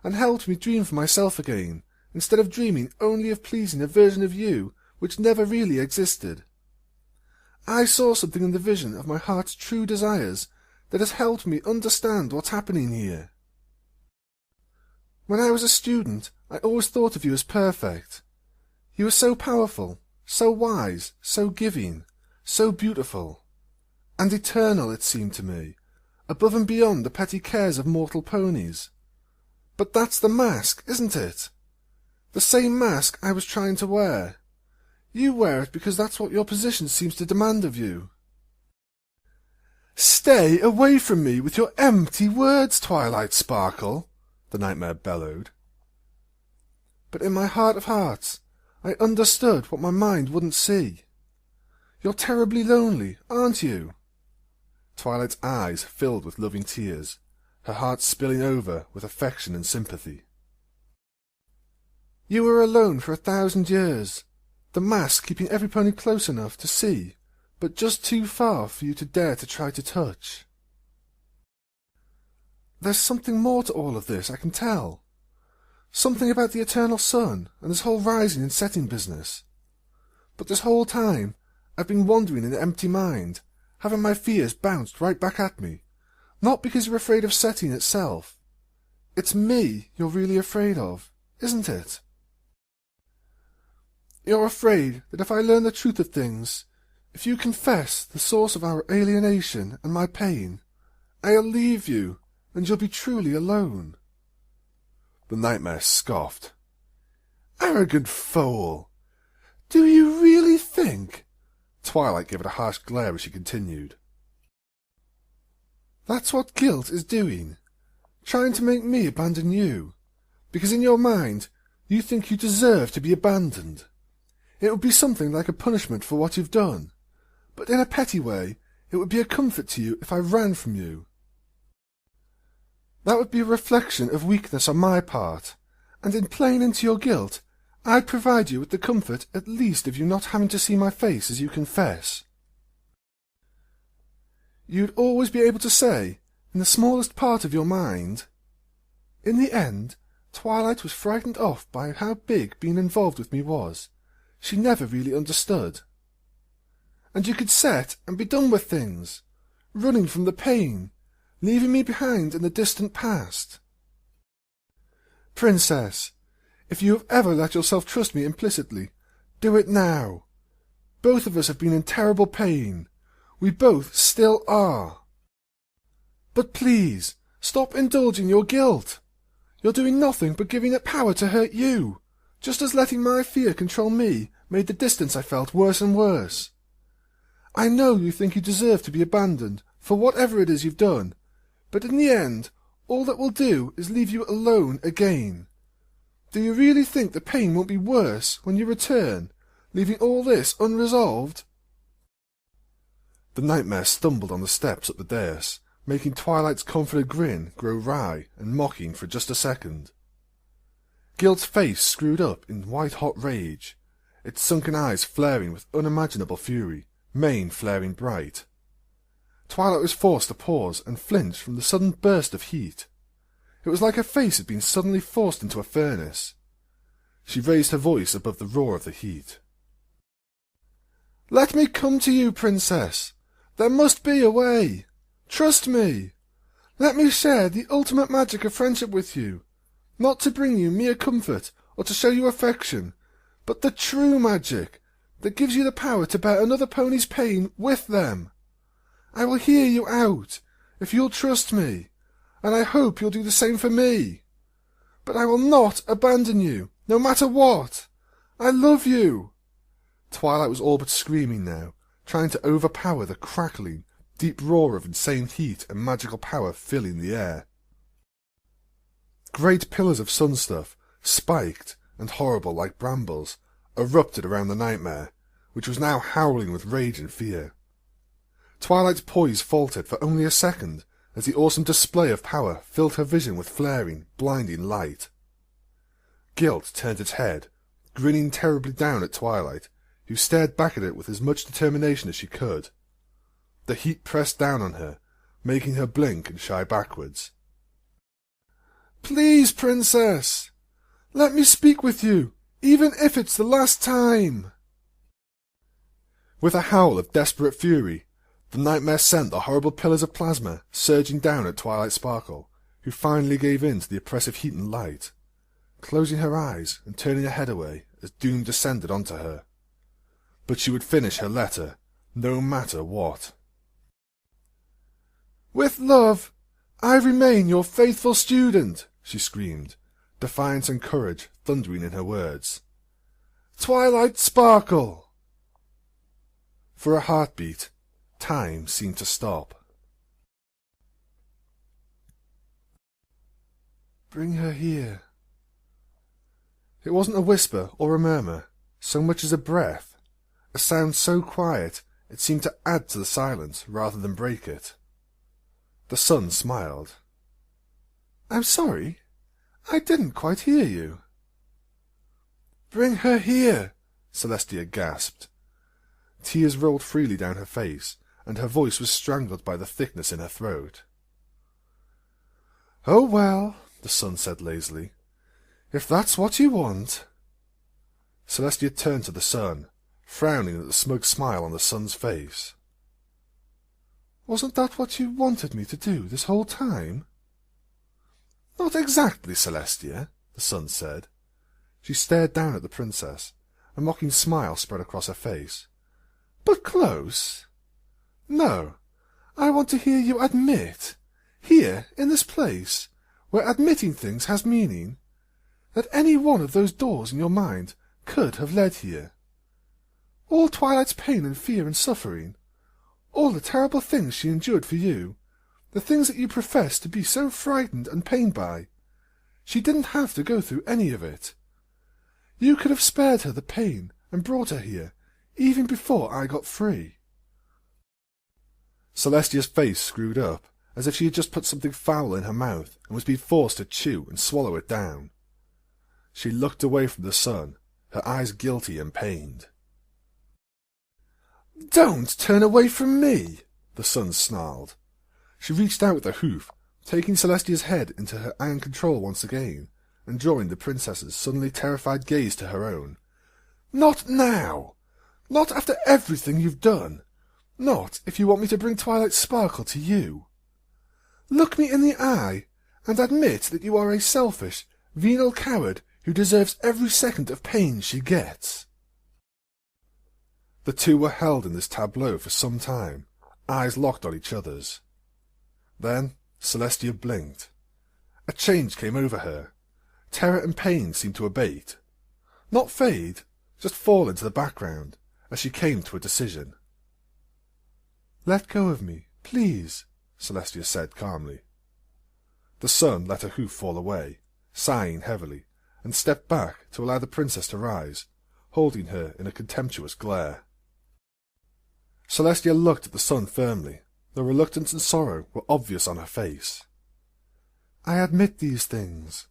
and helped me dream for myself again, instead of dreaming only of pleasing a version of you which never really existed. I saw something in the vision of my heart's true desires that has helped me understand what's happening here. When I was a student, I always thought of you as perfect. You were so powerful, so wise, so giving, so beautiful, and eternal it seemed to me, above and beyond the petty cares of mortal ponies. But that's the mask, isn't it? The same mask I was trying to wear. You wear it because that's what your position seems to demand of you. Stay away from me with your empty words, Twilight Sparkle, the nightmare bellowed. But in my heart of hearts, I understood what my mind wouldn't see. You're terribly lonely, aren't you? Twilight's eyes filled with loving tears, her heart spilling over with affection and sympathy. You were alone for 1,000 years, the mask keeping everypony close enough to see, but just too far for you to dare to try to touch. There's something more to all of this, I can tell. Something about the eternal sun and this whole rising and setting business. But this whole time, I've been wandering in an empty mind, having my fears bounced right back at me, not because you're afraid of setting itself. It's me you're really afraid of, isn't it? You're afraid that if I learn the truth of things, if you confess the source of our alienation and my pain, I'll leave you, and you'll be truly alone. The nightmare scoffed. Arrogant fool! Do you really think? Twilight gave it a harsh glare as she continued. That's what guilt is doing, trying to make me abandon you, because in your mind you think you deserve to be abandoned. It would be something like a punishment for what you've done, but in a petty way it would be a comfort to you if I ran from you. That would be a reflection of weakness on my part, and in playing into your guilt, I'd provide you with the comfort at least of you not having to see my face as you confess. You'd always be able to say, in the smallest part of your mind, in the end, Twilight was frightened off by how big being involved with me was. She never really understood. And you could set and be done with things, running from the pain, leaving me behind in the distant past. Princess, if you have ever let yourself trust me implicitly, do it now. Both of us have been in terrible pain. We both still are. But please, stop indulging your guilt. You're doing nothing but giving it power to hurt you, just as letting my fear control me made the distance I felt worse and worse. I know you think you deserve to be abandoned for whatever it is you've done, but in the end, all that will do is leave you alone again. Do you really think the pain won't be worse when you return, leaving all this unresolved? The nightmare stumbled on the steps up the dais, making Twilight's confident grin grow wry and mocking for just a second. Guilt's face screwed up in white-hot rage, its sunken eyes flaring with unimaginable fury, mane flaring bright. Twilight was forced to pause and flinch from the sudden burst of heat. It was like her face had been suddenly forced into a furnace. She raised her voice above the roar of the heat. "Let me come to you, Princess. There must be a way. Trust me. Let me share the ultimate magic of friendship with you, not to bring you mere comfort or to show you affection, but the true magic that gives you the power to bear another pony's pain with them. I will hear you out, if you'll trust me, and I hope you'll do the same for me. But I will not abandon you, no matter what. I love you." Twilight was all but screaming now, trying to overpower the crackling, deep roar of insane heat and magical power filling the air. Great pillars of sun stuff, spiked and horrible like brambles, erupted around the nightmare, which was now howling with rage and fear. Twilight's poise faltered for only a second as the awesome display of power filled her vision with flaring, blinding light. Guilt turned its head, grinning terribly down at Twilight, who stared back at it with as much determination as she could. The heat pressed down on her, making her blink and shy backwards. "Please, Princess, let me speak with you, even if it's the last time." With a howl of desperate fury, the nightmare sent the horrible pillars of plasma surging down at Twilight Sparkle, who finally gave in to the oppressive heat and light, closing her eyes and turning her head away as doom descended onto her. But she would finish her letter, no matter what. "With love, I remain your faithful student," she screamed, defiance and courage thundering in her words. "Twilight Sparkle." For a heartbeat, time seemed to stop. "Bring her here." It wasn't a whisper or a murmur, so much as a breath, a sound so quiet it seemed to add to the silence rather than break it. The sun smiled. "I'm sorry, I didn't quite hear you." "Bring her here," Celestia gasped. Tears rolled freely down her face, and her voice was strangled by the thickness in her throat. "Oh well," the sun said lazily, "if that's what you want." Celestia turned to the sun, frowning at the smug smile on the sun's face. "Wasn't that what you wanted me to do this whole time?" "Not exactly, Celestia," the sun said. She stared down at the princess. A mocking smile spread across her face. "But close. No, I want to hear you admit, here in this place, where admitting things has meaning, that any one of those doors in your mind could have led here. All Twilight's pain and fear and suffering, all the terrible things she endured for you, the things that you profess to be so frightened and pained by, she didn't have to go through any of it. You could have spared her the pain and brought her here, even before I got free." Celestia's face screwed up, as if she had just put something foul in her mouth and was being forced to chew and swallow it down. She looked away from the sun, her eyes guilty and pained. "Don't turn away from me," the sun snarled. She reached out with her hoof, taking Celestia's head into her iron control once again, and drawing the princess's suddenly terrified gaze to her own. "Not now! Not after everything you've done! Not if you want me to bring Twilight Sparkle to you! Look me in the eye, and admit that you are a selfish, venal coward who deserves every second of pain she gets." The two were held in this tableau for some time, eyes locked on each other's. Then Celestia blinked. A change came over her. Terror and pain seemed to abate. Not fade, just fall into the background, as she came to a decision. "Let go of me, please," Celestia said calmly. The sun let her hoof fall away, sighing heavily, and stepped back to allow the princess to rise, holding her in a contemptuous glare. Celestia looked at the sun firmly. The reluctance and sorrow were obvious on her face. "I admit these things."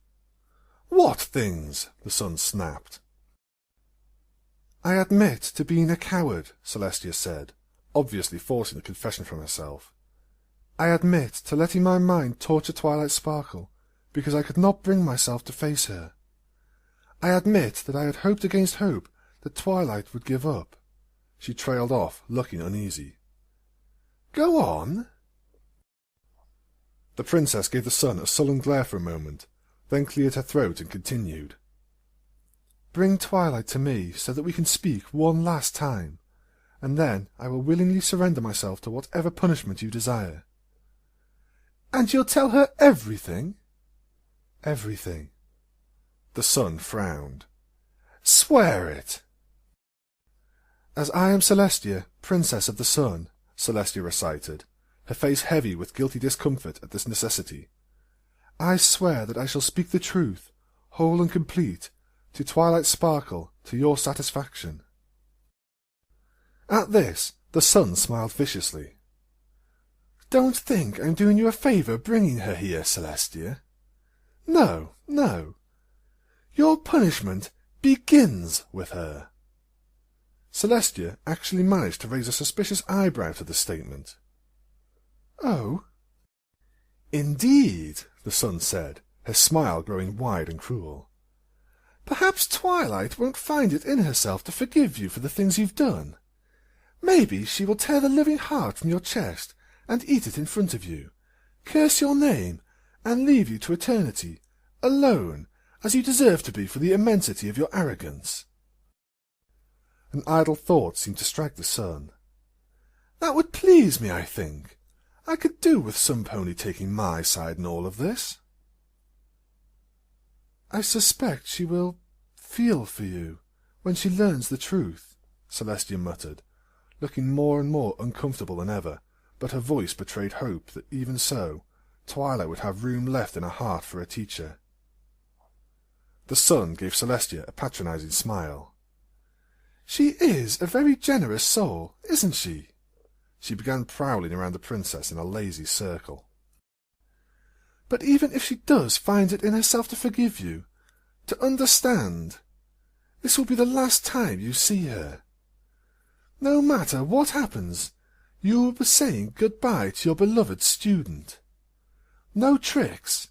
"What things?" the sun snapped. "I admit to being a coward," Celestia said, obviously forcing the confession from herself. "I admit to letting my mind torture Twilight Sparkle because I could not bring myself to face her. I admit that I had hoped against hope that Twilight would give up." She trailed off, looking uneasy. "Go on." The princess gave the sun a sullen glare for a moment, then cleared her throat and continued. "Bring Twilight to me so that we can speak one last time, and then I will willingly surrender myself to whatever punishment you desire." "And you'll tell her everything?" "Everything." The sun frowned. "Swear it." "As I am Celestia, Princess of the Sun," Celestia recited, her face heavy with guilty discomfort at this necessity, "I swear that I shall speak the truth, whole and complete, to Twilight Sparkle, to your satisfaction." At this, the sun smiled viciously. "Don't think I'm doing you a favour bringing her here, Celestia. No, no. Your punishment begins with her." Celestia actually managed to raise a suspicious eyebrow to this statement. "Oh?" "Indeed," the sun said, her smile growing wide and cruel. "Perhaps Twilight won't find it in herself to forgive you for the things you've done. Maybe she will tear the living heart from your chest and eat it in front of you, curse your name, and leave you to eternity, alone, as you deserve to be for the immensity of your arrogance." An idle thought seemed to strike the sun. "That would please me, I think. I could do with some pony taking my side in all of this." "I suspect she will feel for you when she learns the truth," Celestia muttered, looking more and more uncomfortable than ever, but her voice betrayed hope that even so, Twilight would have room left in her heart for a teacher. The sun gave Celestia a patronizing smile. "She is a very generous soul, isn't she?" She began prowling around the princess in a lazy circle. "But even if she does find it in herself to forgive you, to understand, this will be the last time you see her. No matter what happens, you will be saying goodbye to your beloved student. No tricks,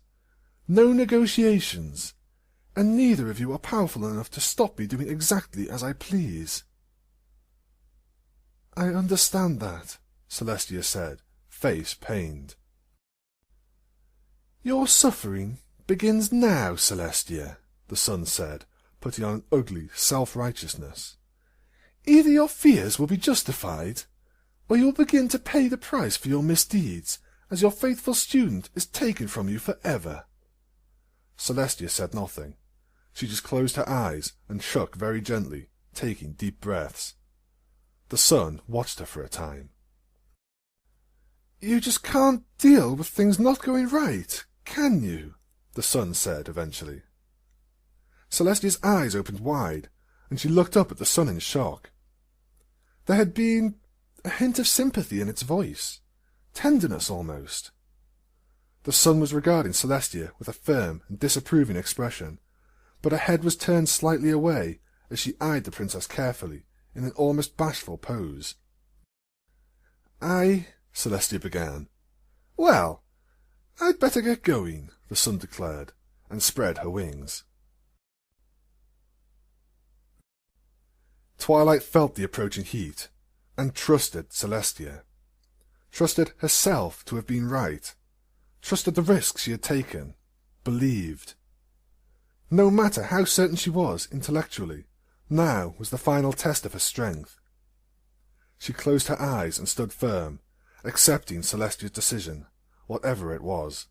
no negotiations, and neither of you are powerful enough to stop me doing exactly as I please." "I understand that," Celestia said, face pained. "Your suffering begins now, Celestia," the sun said, putting on an ugly self-righteousness. "Either your fears will be justified, or you will begin to pay the price for your misdeeds, as your faithful student is taken from you forever." Celestia said nothing. She just closed her eyes and shook very gently, taking deep breaths. The sun watched her for a time. "You just can't deal with things not going right, can you?" the sun said eventually. Celestia's eyes opened wide, and she looked up at the sun in shock. There had been a hint of sympathy in its voice, tenderness almost. The sun was regarding Celestia with a firm and disapproving expression, but her head was turned slightly away as she eyed the princess carefully, in an almost bashful pose. Celestia began. "Well, I'd better get going," the sun declared, and spread her wings. Twilight felt the approaching heat, and trusted Celestia. Trusted herself to have been right. Trusted the risks she had taken. Believed. No matter how certain she was intellectually, now was the final test of her strength. She closed her eyes and stood firm, accepting Celestia's decision, whatever it was.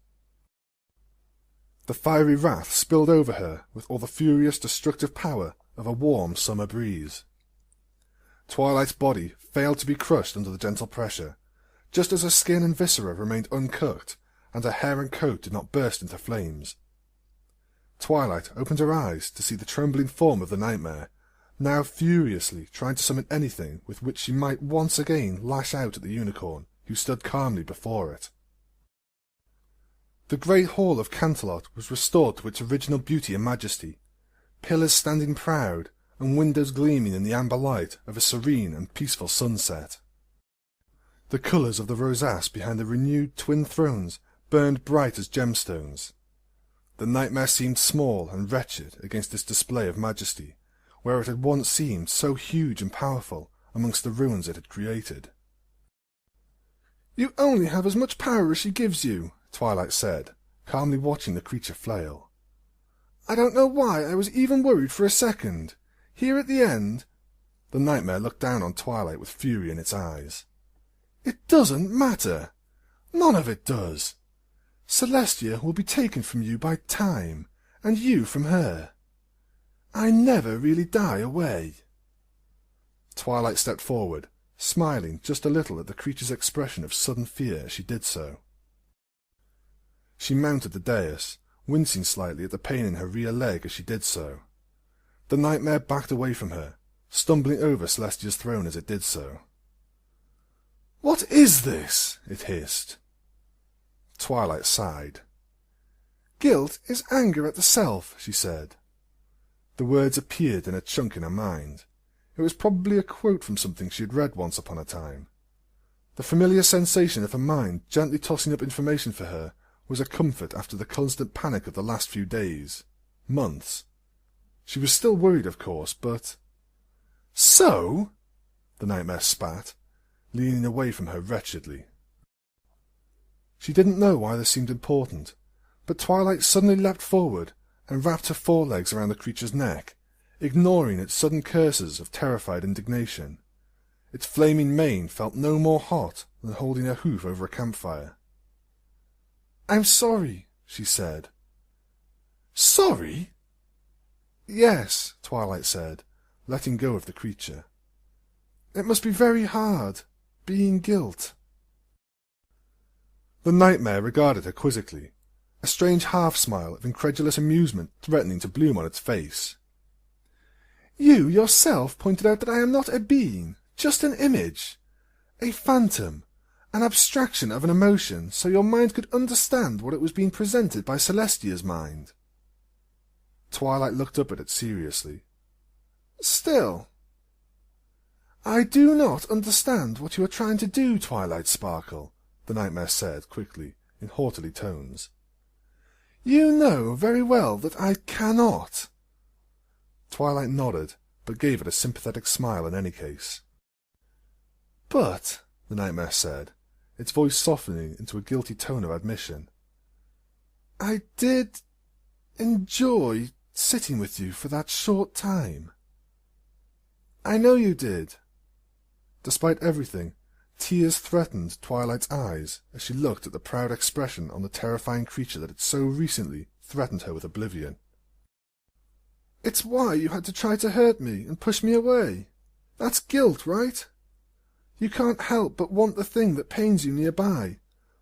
The fiery wrath spilled over her with all the furious, destructive power of a warm summer breeze. Twilight's body failed to be crushed under the gentle pressure, just as her skin and viscera remained uncooked, and her hair and coat did not burst into flames. Twilight opened her eyes to see the trembling form of the nightmare, now furiously trying to summon anything with which she might once again lash out at the unicorn, who stood calmly before it. The great hall of Canterlot was restored to its original beauty and majesty, pillars standing proud, and windows gleaming in the amber light of a serene and peaceful sunset. The colours of the rosace behind the renewed twin thrones burned bright as gemstones. The nightmare seemed small and wretched against this display of majesty, where it had once seemed so huge and powerful amongst the ruins it had created. "You only have as much power as she gives you," Twilight said, calmly watching the creature flail. "I don't know why I was even worried for a second. Here at the end—" The nightmare looked down on Twilight with fury in its eyes. "It doesn't matter. None of it does. Celestia will be taken from you by time, and you from her. I never really die away." Twilight stepped forward, smiling just a little at the creature's expression of sudden fear as she did so. She mounted the dais, wincing slightly at the pain in her rear leg as she did so. The nightmare backed away from her, stumbling over Celestia's throne as it did so. "What is this?" it hissed. Twilight sighed. "Guilt is anger at the self," she said. The words appeared in a chunk in her mind. It was probably a quote from something she had read once upon a time. The familiar sensation of her mind gently tossing up information for her was a comfort after the constant panic of the last few days, months. She was still worried, of course, but— "So?" the nightmare spat, leaning away from her wretchedly. She didn't know why this seemed important, but Twilight suddenly leapt forward and wrapped her forelegs around the creature's neck, ignoring its sudden curses of terrified indignation. Its flaming mane felt no more hot than holding a hoof over a campfire. "I'm sorry," she said. "Sorry?" "Yes," Twilight said, letting go of the creature. "It must be very hard, being guilt." The nightmare regarded her quizzically, a strange half-smile of incredulous amusement threatening to bloom on its face. "You yourself pointed out that I am not a being, just an image, a phantom, an abstraction of an emotion, so your mind could understand what it was being presented by Celestia's mind." Twilight looked up at it seriously. "Still—" "I do not understand what you are trying to do, Twilight Sparkle," the nightmare said quickly, in haughtily tones. "You know very well that I cannot." Twilight nodded, but gave it a sympathetic smile in any case. "But," the nightmare said, its voice softening into a guilty tone of admission, "I did enjoy sitting with you for that short time. I know you did." Despite everything, tears threatened Twilight's eyes as she looked at the proud expression on the terrifying creature that had so recently threatened her with oblivion. "It's why you had to try to hurt me and push me away. That's guilt, right? You can't help but want the thing that pains you nearby,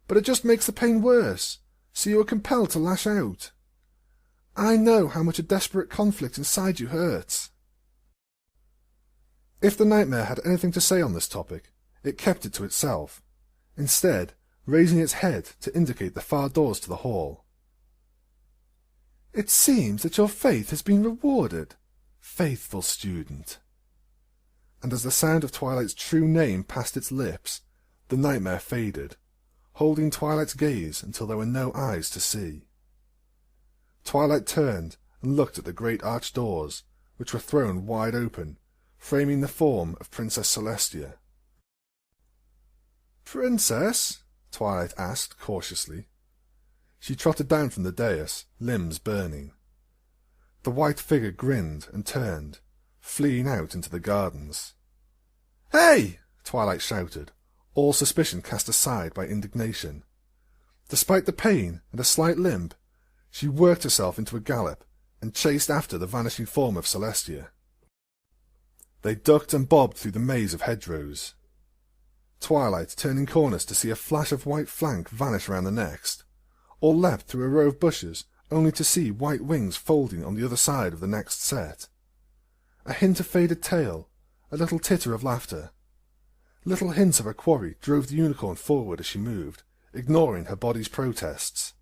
but it just makes the pain worse, so you are compelled to lash out. I know how much a desperate conflict inside you hurts." If the nightmare had anything to say on this topic, it kept it to itself, instead raising its head to indicate the far doors to the hall. "It seems that your faith has been rewarded, faithful student." And as the sound of Twilight's true name passed its lips, the nightmare faded, holding Twilight's gaze until there were no eyes to see. Twilight turned and looked at the great arched doors, which were thrown wide open, framing the form of Princess Celestia. "Princess?" Twilight asked cautiously. She trotted down from the dais, limbs burning. The white figure grinned and turned, fleeing out into the gardens. "Hey!" Twilight shouted, all suspicion cast aside by indignation. Despite the pain and a slight limp, she worked herself into a gallop and chased after the vanishing form of Celestia. They ducked and bobbed through the maze of hedgerows. Twilight turning corners to see a flash of white flank vanish round the next, or leapt through a row of bushes only to see white wings folding on the other side of the next set. A hint of faded tail, a little titter of laughter. Little hints of her quarry drove the unicorn forward as she moved, ignoring her body's protests.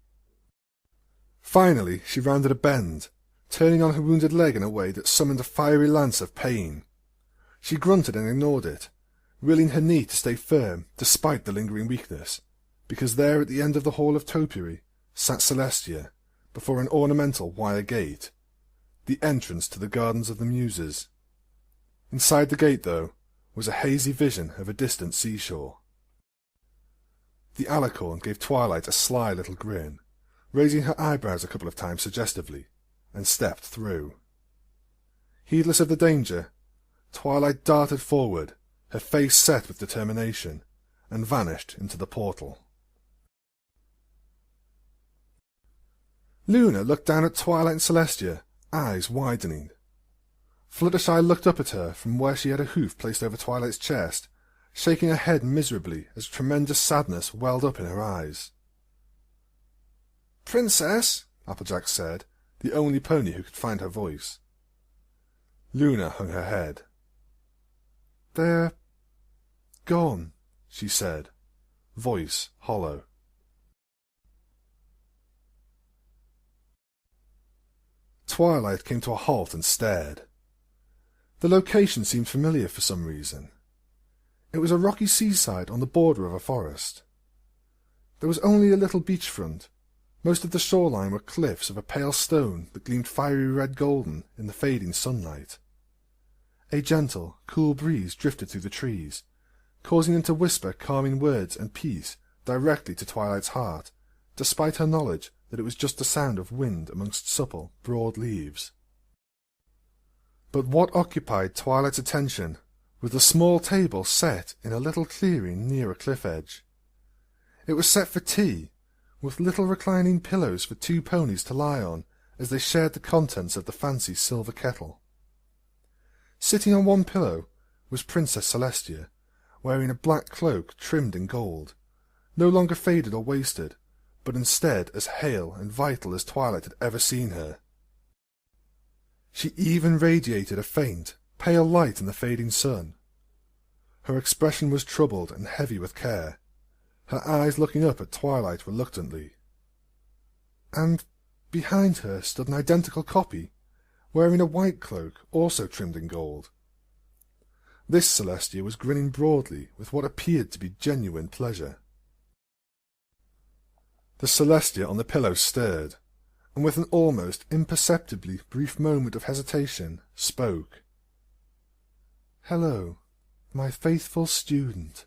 Finally she rounded a bend, turning on her wounded leg in a way that summoned a fiery lance of pain. She grunted and ignored it, willing her knee to stay firm despite the lingering weakness, because there at the end of the hall of topiary sat Celestia, before an ornamental wire gate, the entrance to the Gardens of the Muses. Inside the gate, though, was a hazy vision of a distant seashore. The alicorn gave Twilight a sly little grin, raising her eyebrows a couple of times suggestively, and stepped through. Heedless of the danger, Twilight darted forward, her face set with determination, and vanished into the portal. Luna looked down at Twilight and Celestia, eyes widening. Fluttershy looked up at her from where she had a hoof placed over Twilight's chest, shaking her head miserably as tremendous sadness welled up in her eyes. "Princess," Applejack said, the only pony who could find her voice. Luna hung her head. "They're gone," she said, voice hollow. Twilight came to a halt and stared. The location seemed familiar for some reason. It was a rocky seaside on the border of a forest. There was only a little beachfront. Most of the shoreline were cliffs of a pale stone that gleamed fiery red-golden in the fading sunlight. A gentle, cool breeze drifted through the trees, causing them to whisper calming words and peace directly to Twilight's heart, despite her knowledge that it was just the sound of wind amongst supple, broad leaves. But what occupied Twilight's attention was the small table set in a little clearing near a cliff edge. It was set for tea, with little reclining pillows for two ponies to lie on as they shared the contents of the fancy silver kettle. Sitting on one pillow was Princess Celestia, wearing a black cloak trimmed in gold, no longer faded or wasted, but instead as hale and vital as Twilight had ever seen her. She even radiated a faint, pale light in the fading sun. Her expression was troubled and heavy with care, her eyes looking up at Twilight reluctantly. And behind her stood an identical copy, wearing a white cloak also trimmed in gold. This Celestia was grinning broadly with what appeared to be genuine pleasure. The Celestia on the pillow stirred, and with an almost imperceptibly brief moment of hesitation, spoke. "Hello, my faithful student,"